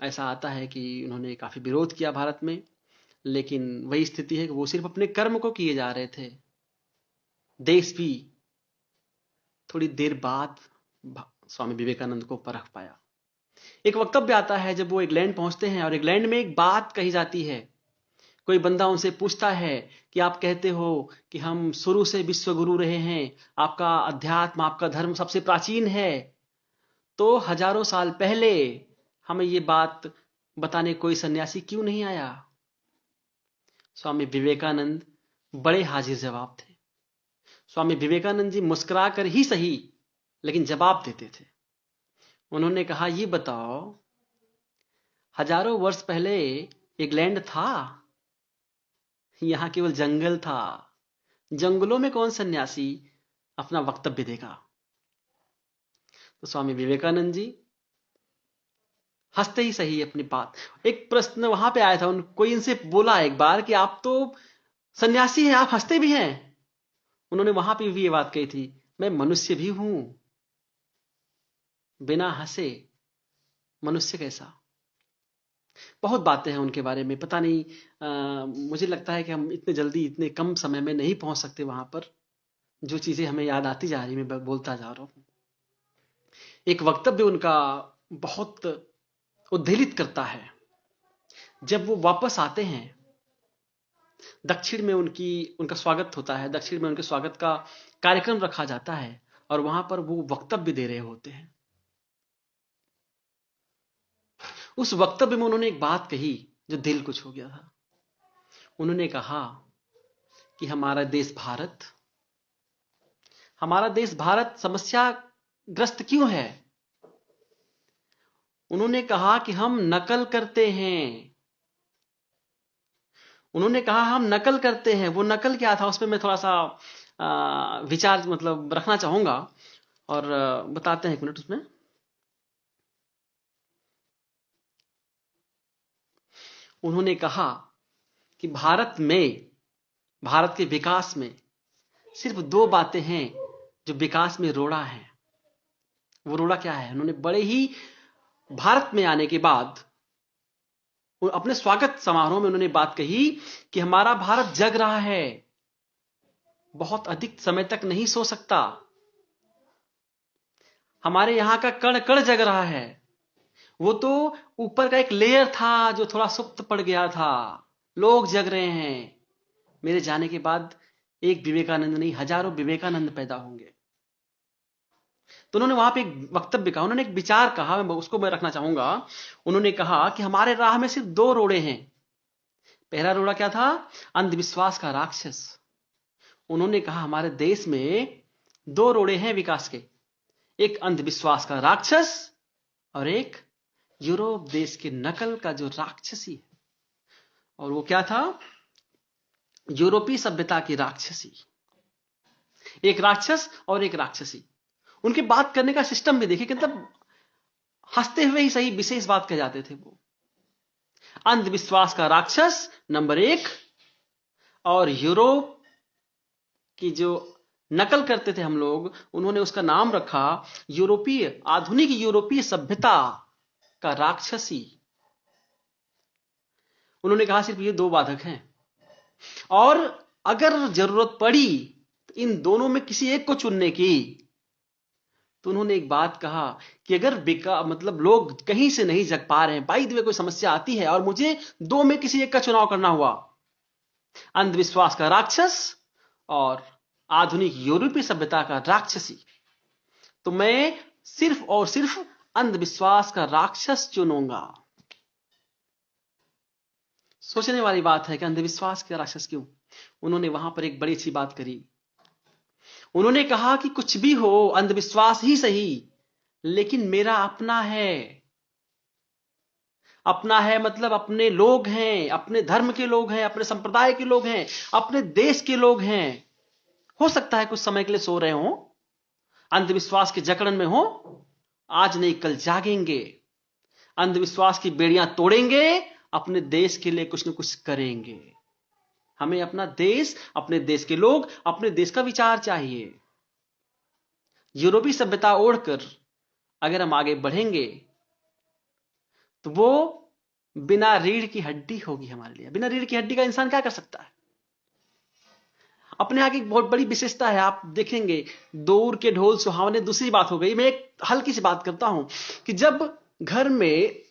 ऐसा आता है कि उन्होंने काफी विरोध किया भारत में, लेकिन वही स्थिति है कि वो सिर्फ अपने कर्म को किए जा रहे थे। देश भी थोड़ी देर बाद स्वामी विवेकानंद को परख पाया। एक वक्तव्य आता है जब वो इंग्लैंड पहुंचते हैं, और इंग्लैंड में एक बात कही जाती है। कोई बंदा उनसे पूछता है कि आप कहते हो कि हम शुरू से विश्व गुरु रहे हैं, आपका अध्यात्म, आपका धर्म सबसे प्राचीन है, तो हजारों साल पहले हमें ये बात बताने कोई सन्यासी क्यों नहीं आया? स्वामी विवेकानंद बड़े हाजिर जवाब थे। स्वामी विवेकानंद जी मुस्कुरा कर ही सही लेकिन जवाब देते थे। उन्होंने कहा, ये बताओ, हजारों वर्ष पहले इंग्लैंड था? यहां केवल जंगल था। जंगलों में कौन सन्यासी अपना वक्तव्य देगा? तो स्वामी विवेकानंद जी हंसते ही सही अपनी बात। एक प्रश्न वहां पे आया था, कोई इनसे बोला एक बार कि आप तो सन्यासी हैं, आप हंसते भी हैं। उन्होंने वहां पे भी ये बात कही थी, मैं मनुष्य भी हूं, बिना हंसे मनुष्य कैसा। बहुत बातें हैं उनके बारे में, पता नहीं मुझे लगता है कि हम इतने जल्दी इतने कम समय में नहीं पहुंच सकते वहां पर। जो चीजें हमें याद आती जा रही, मैं बोलता जा रहा हूं। एक वक्तव्य उनका बहुत उद्वेलित करता है। जब वो वापस आते हैं, दक्षिण में उनका स्वागत होता है, दक्षिण में उनके स्वागत का कार्यक्रम रखा जाता है और वहां पर वो वक्तव्य दे रहे होते हैं। उस वक्तव्य में उन्होंने एक बात कही जो दिल को छू गया था। उन्होंने कहा कि हमारा देश भारत समस्याग्रस्त क्यों है? उन्होंने कहा कि हम नकल करते हैं। उन्होंने कहा हम नकल करते हैं। वो नकल क्या था, उस पर मैं थोड़ा सा विचार मतलब रखना चाहूंगा और बताते हैं एक मिनट। उसमें उन्होंने कहा कि भारत के विकास में सिर्फ दो बातें हैं जो विकास में रोड़ा है। वो रोड़ा क्या है? उन्होंने बड़े ही भारत में आने के बाद अपने स्वागत समारोह में उन्होंने बात कही कि हमारा भारत जग रहा है, बहुत अधिक समय तक नहीं सो सकता। हमारे यहां का कण कण जग रहा है। वो तो ऊपर का एक लेयर था जो थोड़ा सुप्त पड़ गया था। लोग जग रहे हैं। मेरे जाने के बाद एक विवेकानंद नहीं, हजारों विवेकानंद पैदा होंगे। तो उन्होंने वहां पे एक वक्तव्य कहा, उन्होंने एक विचार कहा, उसको मैं रखना चाहूंगा। उन्होंने कहा कि हमारे राह में सिर्फ दो रोड़े हैं। पहला रोड़ा क्या था? अंधविश्वास का राक्षस। उन्होंने कहा हमारे देश में दो रोड़े हैं विकास के, एक अंधविश्वास का राक्षस और एक यूरोप देश के नकल का जो राक्षसी है। और वो क्या था? यूरोपीय सभ्यता की राक्षसी। एक राक्षस और एक राक्षसी। उनके बात करने का सिस्टम भी देखिए, मतलब हंसते हुए ही सही विशेष बात कह जाते थे वो। अंधविश्वास का राक्षस नंबर 1, और यूरोप की जो नकल करते थे हम लोग, उन्होंने उसका नाम रखा आधुनिक यूरोपीय सभ्यता का राक्षसी। उन्होंने कहा सिर्फ ये दो बाधक हैं और अगर जरूरत पड़ी तो इन दोनों में किसी एक को चुनने की। तो उन्होंने एक बात कहा कि अगर मतलब लोग कहीं से नहीं जग पा रहे हैं, बाई द वे कोई समस्या आती है और मुझे दो में किसी एक का चुनाव करना हुआ, अंधविश्वास का राक्षस और आधुनिक यूरोपीय सभ्यता का राक्षसी, तो मैं सिर्फ और सिर्फ अंधविश्वास का राक्षस चुनूंगा। सोचने वाली बात है कि अंधविश्वास का राक्षस क्यों? उन्होंने वहां पर एक बड़ी अच्छी बात करी। उन्होंने कहा कि कुछ भी हो, अंधविश्वास ही सही, लेकिन मेरा अपना है। अपना है मतलब अपने लोग हैं, अपने धर्म के लोग हैं, अपने संप्रदाय के लोग हैं, अपने देश के लोग हैं। हो सकता है कुछ समय के लिए सो रहे हो, अंधविश्वास के जकड़न में हो, आज नहीं कल जागेंगे, अंधविश्वास की बेड़ियां तोड़ेंगे, अपने देश के लिए कुछ न कुछ करेंगे। हमें अपना देश, अपने देश के लोग, अपने देश का विचार चाहिए। यूरोपीय सभ्यता ओढ़कर अगर हम आगे बढ़ेंगे तो वो बिना रीढ़ की हड्डी होगी हमारे लिए। बिना रीढ़ की हड्डी का इंसान क्या कर सकता है? अपने आगे एक बहुत बड़ी विशेषता है, आप देखेंगे, दूर के ढोल सुहावने दूसरी बात हो गई। मैं एक हल्की सी बात करता हूं कि जब घर में,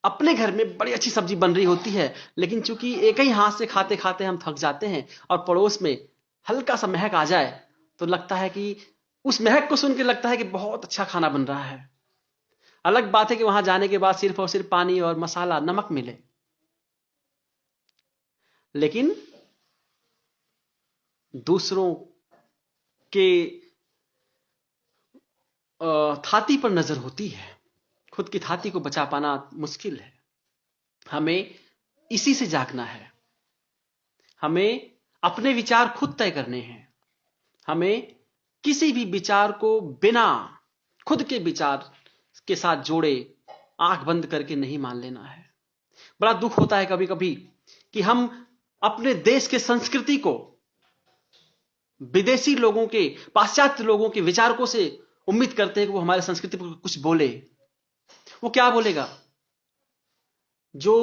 अपने घर में बड़ी अच्छी सब्जी बन रही होती है, लेकिन चूंकि एक ही हाथ से खाते खाते हम थक जाते हैं और पड़ोस में हल्का सा महक आ जाए तो लगता है कि उस महक को सुन के लगता है कि बहुत अच्छा खाना बन रहा है। अलग बात है कि वहां जाने के बाद सिर्फ और सिर्फ पानी और मसाला नमक मिले, लेकिन दूसरों के थाती पर नजर होती है, खुद की थाती को बचा पाना मुश्किल है। हमें इसी से जागना है, हमें अपने विचार खुद तय करने हैं, हमें किसी भी विचार को बिना खुद के विचार के साथ जोड़े आंख बंद करके नहीं मान लेना है। बड़ा दुख होता है कभी कभी कि हम अपने देश के संस्कृति को विदेशी लोगों के, पाश्चात्य लोगों के विचारकों से उम्मीद करते हैं कि वो हमारे संस्कृति पर कुछ बोले। वो क्या बोलेगा? जो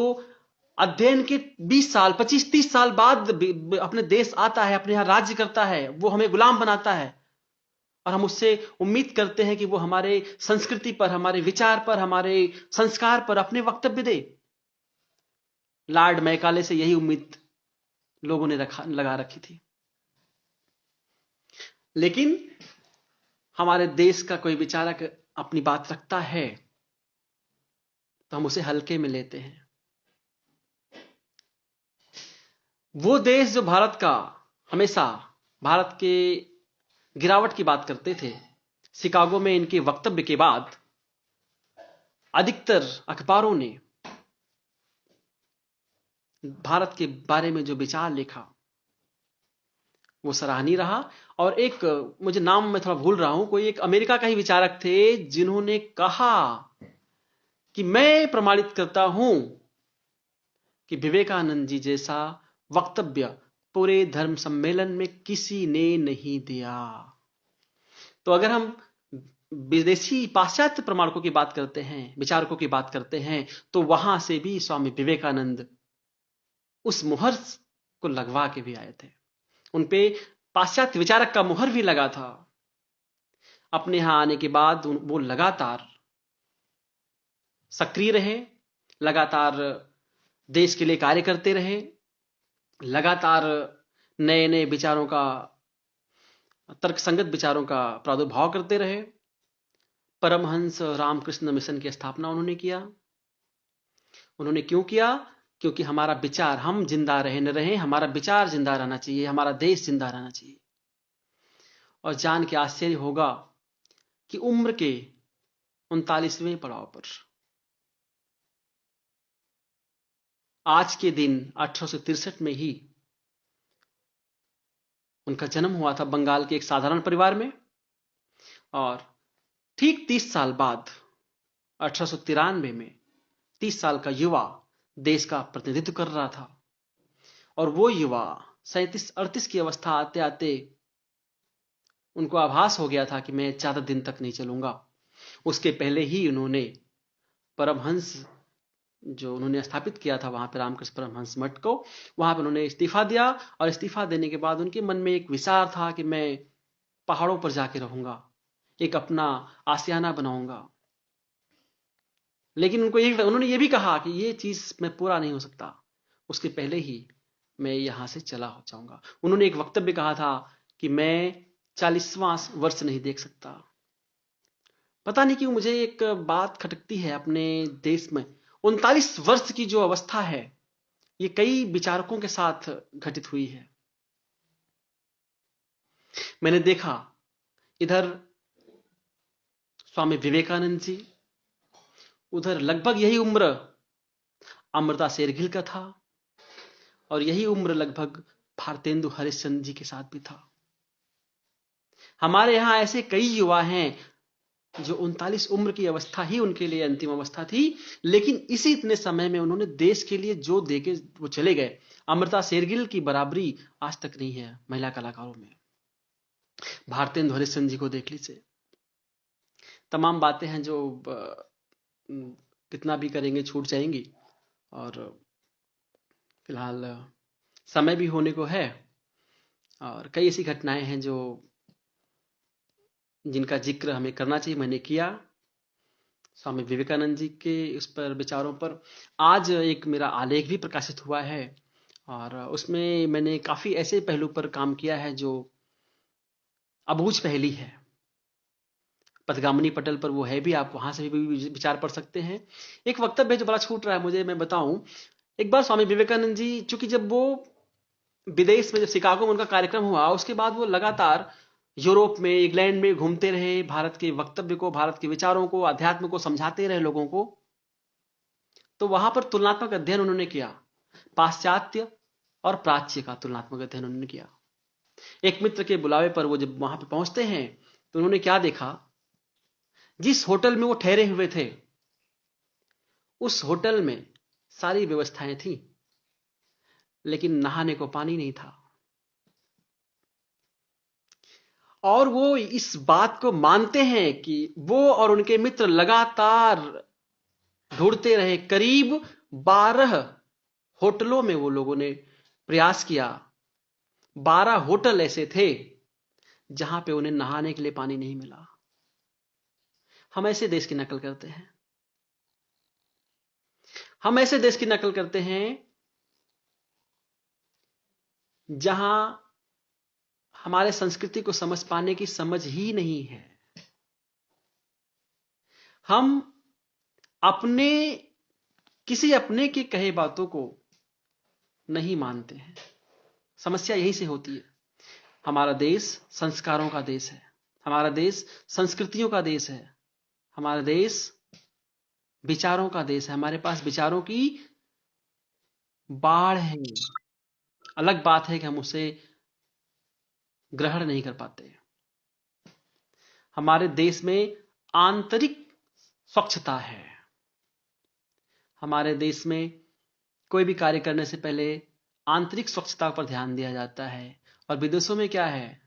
अध्ययन के 20 साल 25-30 साल बाद अपने देश आता है, अपने यहां राज्य करता है, वो हमें गुलाम बनाता है और हम उससे उम्मीद करते हैं कि वो हमारे संस्कृति पर, हमारे विचार पर, हमारे संस्कार पर अपने वक्तव्य दे। लॉर्ड मैकाले से यही उम्मीद लोगों ने लगा रखी थी। लेकिन हमारे देश का कोई विचारक अपनी बात रखता है तो हम उसे हल्के में लेते हैं। वो देश जो भारत का हमेशा भारत के गिरावट की बात करते थे, शिकागो में इनके वक्तव्य के बाद अधिकतर अखबारों ने भारत के बारे में जो विचार लिखा वो सराहनीय रहा। और एक, मुझे नाम मैं थोड़ा भूल रहा हूं, कोई एक अमेरिका का ही विचारक थे जिन्होंने कहा कि मैं प्रमाणित करता हूं कि विवेकानंद जी जैसा वक्तव्य पूरे धर्म सम्मेलन में किसी ने नहीं दिया। तो अगर हम विदेशी पाश्चात्य प्रमाणकों की बात करते हैं, विचारकों की बात करते हैं, तो वहां से भी स्वामी विवेकानंद उस मुहर को लगवा के भी आए थे। उनपे पाश्चात्य विचारक का मुहर भी लगा था। अपने यहां आने के बाद वो लगातार सक्रिय रहे, लगातार देश के लिए कार्य करते रहे, लगातार नए नए विचारों का, तर्कसंगत विचारों का प्रादुर्भाव करते रहे। परमहंस रामकृष्ण मिशन की स्थापना उन्होंने किया। उन्होंने क्यों किया? क्योंकि हमारा विचार, हम जिंदा रहे न रहे, हमारा विचार जिंदा रहना चाहिए, हमारा देश जिंदा रहना चाहिए। और जान के आश्चर्य होगा कि उम्र के 39वें पड़ाव पर आज के दिन 1863 में ही उनका जन्म हुआ था बंगाल के एक साधारण परिवार में। और ठीक 30 साल बाद 1893 में 30 साल का युवा देश का प्रतिनिधित्व कर रहा था। और वो युवा 37-38 की अवस्था आते आते उनको आभास हो गया था कि मैं ज्यादा दिन तक नहीं चलूंगा। उसके पहले ही उन्होंने परमहंस जो उन्होंने स्थापित किया था वहां पर, रामकृष्ण परमहंस मठ को, वहां पर उन्होंने इस्तीफा दिया। और इस्तीफा देने के बाद उनके मन में एक विचार था कि मैं पहाड़ों पर जाके रहूंगा, एक अपना आशियाना बनाऊंगा। लेकिन उन्होंने ये भी कहा कि ये चीज मैं पूरा नहीं हो सकता, उसके पहले ही मैं यहां से चला हो जाऊंगा। उन्होंने एक वक्तव्य कहा था कि मैं 40वां वर्ष नहीं देख सकता। पता नहीं क्यों मुझे एक बात खटकती है अपने देश में, 39 वर्ष की जो अवस्था है, ये कई विचारकों के साथ घटित हुई है। मैंने देखा इधर स्वामी विवेकानंद जी, उधर लगभग यही उम्र अमृता शेरगिल का था, और यही उम्र लगभग भारतेंदु हरिश्चंद्र जी के साथ भी था। हमारे यहां ऐसे कई युवा हैं जो 39 उम्र की अवस्था ही उनके लिए अंतिम अवस्था थी, लेकिन इसी इतने समय में उन्होंने देश के लिए जो देके वो चले गए। अमृता शेरगिल की बराबरी आज तक नहीं है महिला कलाकारों में। भारतेंदु हरिश्चंद्र जी को देख लीजिए। तमाम बातें हैं जो कितना भी करेंगे छूट जाएंगी। और फिलहाल समय भी होने को है, और कई ऐसी घटनाएं हैं जो जिनका जिक्र हमें करना चाहिए, मैंने किया स्वामी विवेकानंद जी के उस पर विचारों पर। आज एक मेरा आलेख भी प्रकाशित हुआ है, और उसमें मैंने काफी ऐसे पहलू पर काम किया है जो अबूझ पहेली है। पथगामिनी पटल पर वो है भी, आप वहां से भी विचार पढ़ सकते हैं। एक वक्तव्य है जो बड़ा छूट रहा है मुझे, मैं बताऊं। एक बार स्वामी विवेकानंद जी, चूंकि जब वो विदेश में, जब शिकागो में उनका कार्यक्रम हुआ, उसके बाद वो लगातार यूरोप में, इंग्लैंड में घूमते रहे, भारत के वक्तव्य को, भारत के विचारों को, अध्यात्म को समझाते रहे लोगों को। तो वहां पर तुलनात्मक अध्ययन उन्होंने किया, पाश्चात्य और प्राच्य का तुलनात्मक अध्ययन उन्होंने किया। एक मित्र के बुलावे पर वो जब वहां पर पहुंचते हैं तो उन्होंने क्या देखा, जिस होटल में वो ठहरे हुए थे उस होटल में सारी व्यवस्थाएं थी, लेकिन नहाने को पानी नहीं था। और वो इस बात को मानते हैं कि वो और उनके मित्र लगातार ढूंढते रहे। करीब 12 होटलों में वो लोगों ने प्रयास किया। 12 होटल ऐसे थे जहां पे उन्हें नहाने के लिए पानी नहीं मिला। हम ऐसे देश की नकल करते हैं, हम ऐसे देश की नकल करते हैं जहां हमारे संस्कृति को समझ पाने की समझ ही नहीं है। हम अपने किसी अपने के कहे बातों को नहीं मानते हैं। समस्या यहीं से होती है। हमारा देश संस्कारों का देश है, हमारा देश संस्कृतियों का देश है, हमारा देश विचारों का देश है। हमारे पास विचारों की बाढ़ है। अलग बात है कि हम उसे ग्रहण नहीं कर पाते। हमारे देश में आंतरिक स्वच्छता है। हमारे देश में कोई भी कार्य करने से पहले आंतरिक स्वच्छता पर ध्यान दिया जाता है। और विदेशों में क्या है,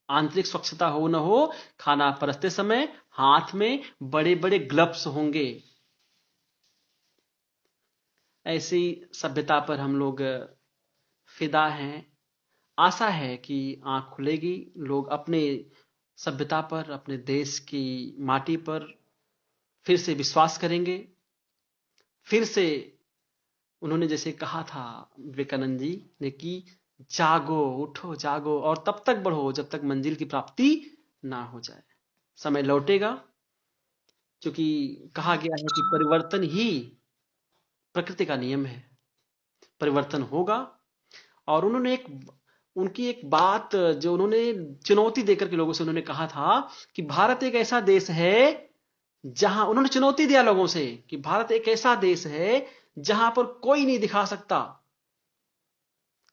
आंतरिक स्वच्छता हो न हो, खाना परोसते समय हाथ में बड़े बड़े ग्लव्स होंगे। ऐसी सभ्यता पर हम लोग फिदा हैं। आशा है कि आंख खुलेगी, लोग अपने सभ्यता पर, अपने देश की माटी पर फिर से विश्वास करेंगे। फिर से उन्होंने जैसे कहा था विवेकानंद जी ने कि जागो, उठो, जागो और तब तक बढ़ो जब तक मंजिल की प्राप्ति ना हो जाए। समय लौटेगा, क्योंकि कहा गया है कि परिवर्तन ही प्रकृति का नियम है। परिवर्तन होगा। और उन्होंने उनकी एक बात जो उन्होंने चुनौती देकर के लोगों से उन्होंने कहा था कि भारत एक ऐसा देश है जहां, उन्होंने चुनौती दिया लोगों से कि भारत एक ऐसा देश है जहां पर कोई नहीं दिखा सकता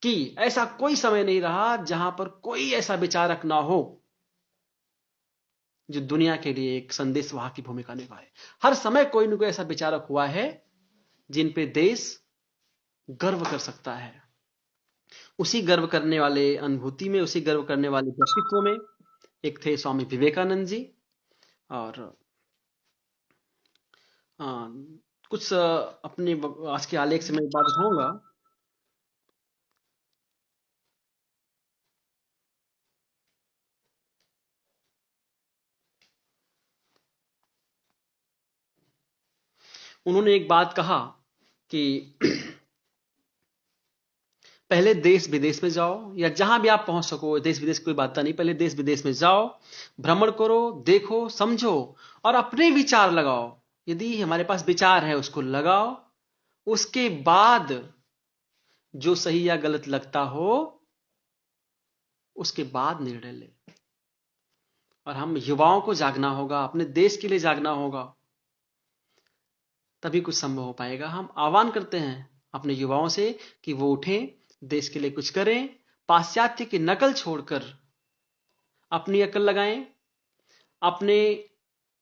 कि ऐसा कोई समय नहीं रहा जहां पर कोई ऐसा विचारक ना हो जो दुनिया के लिए एक संदेशवाहक की भूमिका निभाए। हर समय कोई न कोई ऐसा विचारक हुआ है जिन पे देश गर्व कर सकता है। उसी गर्व करने वाले अनुभूति में, उसी गर्व करने वाले व्यक्तित्व में एक थे स्वामी विवेकानंद जी। और कुछ अपने आज के आलेख से मैं एक बात उठाऊंगा। उन्होंने एक बात कहा कि पहले देश विदेश में जाओ, या जहां भी आप पहुंच सको, देश विदेश कोई बात नहीं, पहले देश विदेश में जाओ, भ्रमण करो, देखो, समझो और अपने विचार लगाओ। यदि हमारे पास विचार है उसको लगाओ, उसके बाद जो सही या गलत लगता हो उसके बाद निर्णय ले। और हम युवाओं को जागना होगा, अपने देश के लिए जागना होगा, तभी कुछ संभव हो पाएगा। हम आह्वान करते हैं अपने युवाओं से कि वो उठें, देश के लिए कुछ करें, पाश्चात्य की नकल छोड़कर अपनी अकल लगाएं, अपने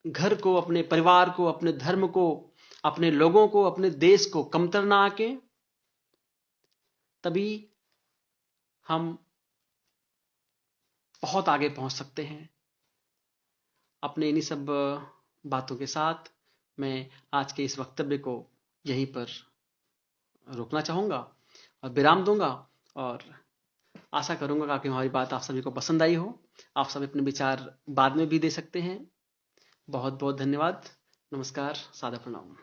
घर को, अपने परिवार को, अपने धर्म को, अपने लोगों को, अपने देश को कमतर ना आके। तभी हम बहुत आगे पहुंच सकते हैं। अपने इन्हीं सब बातों के साथ मैं आज के इस वक्तव्य को यहीं पर रोकना चाहूंगा और विराम दूंगा। और आशा करूंगा कि हमारी बात आप सभी को पसंद आई हो। आप सभी अपने विचार बाद में भी दे सकते हैं। बहुत बहुत धन्यवाद। नमस्कार, सादर प्रणाम।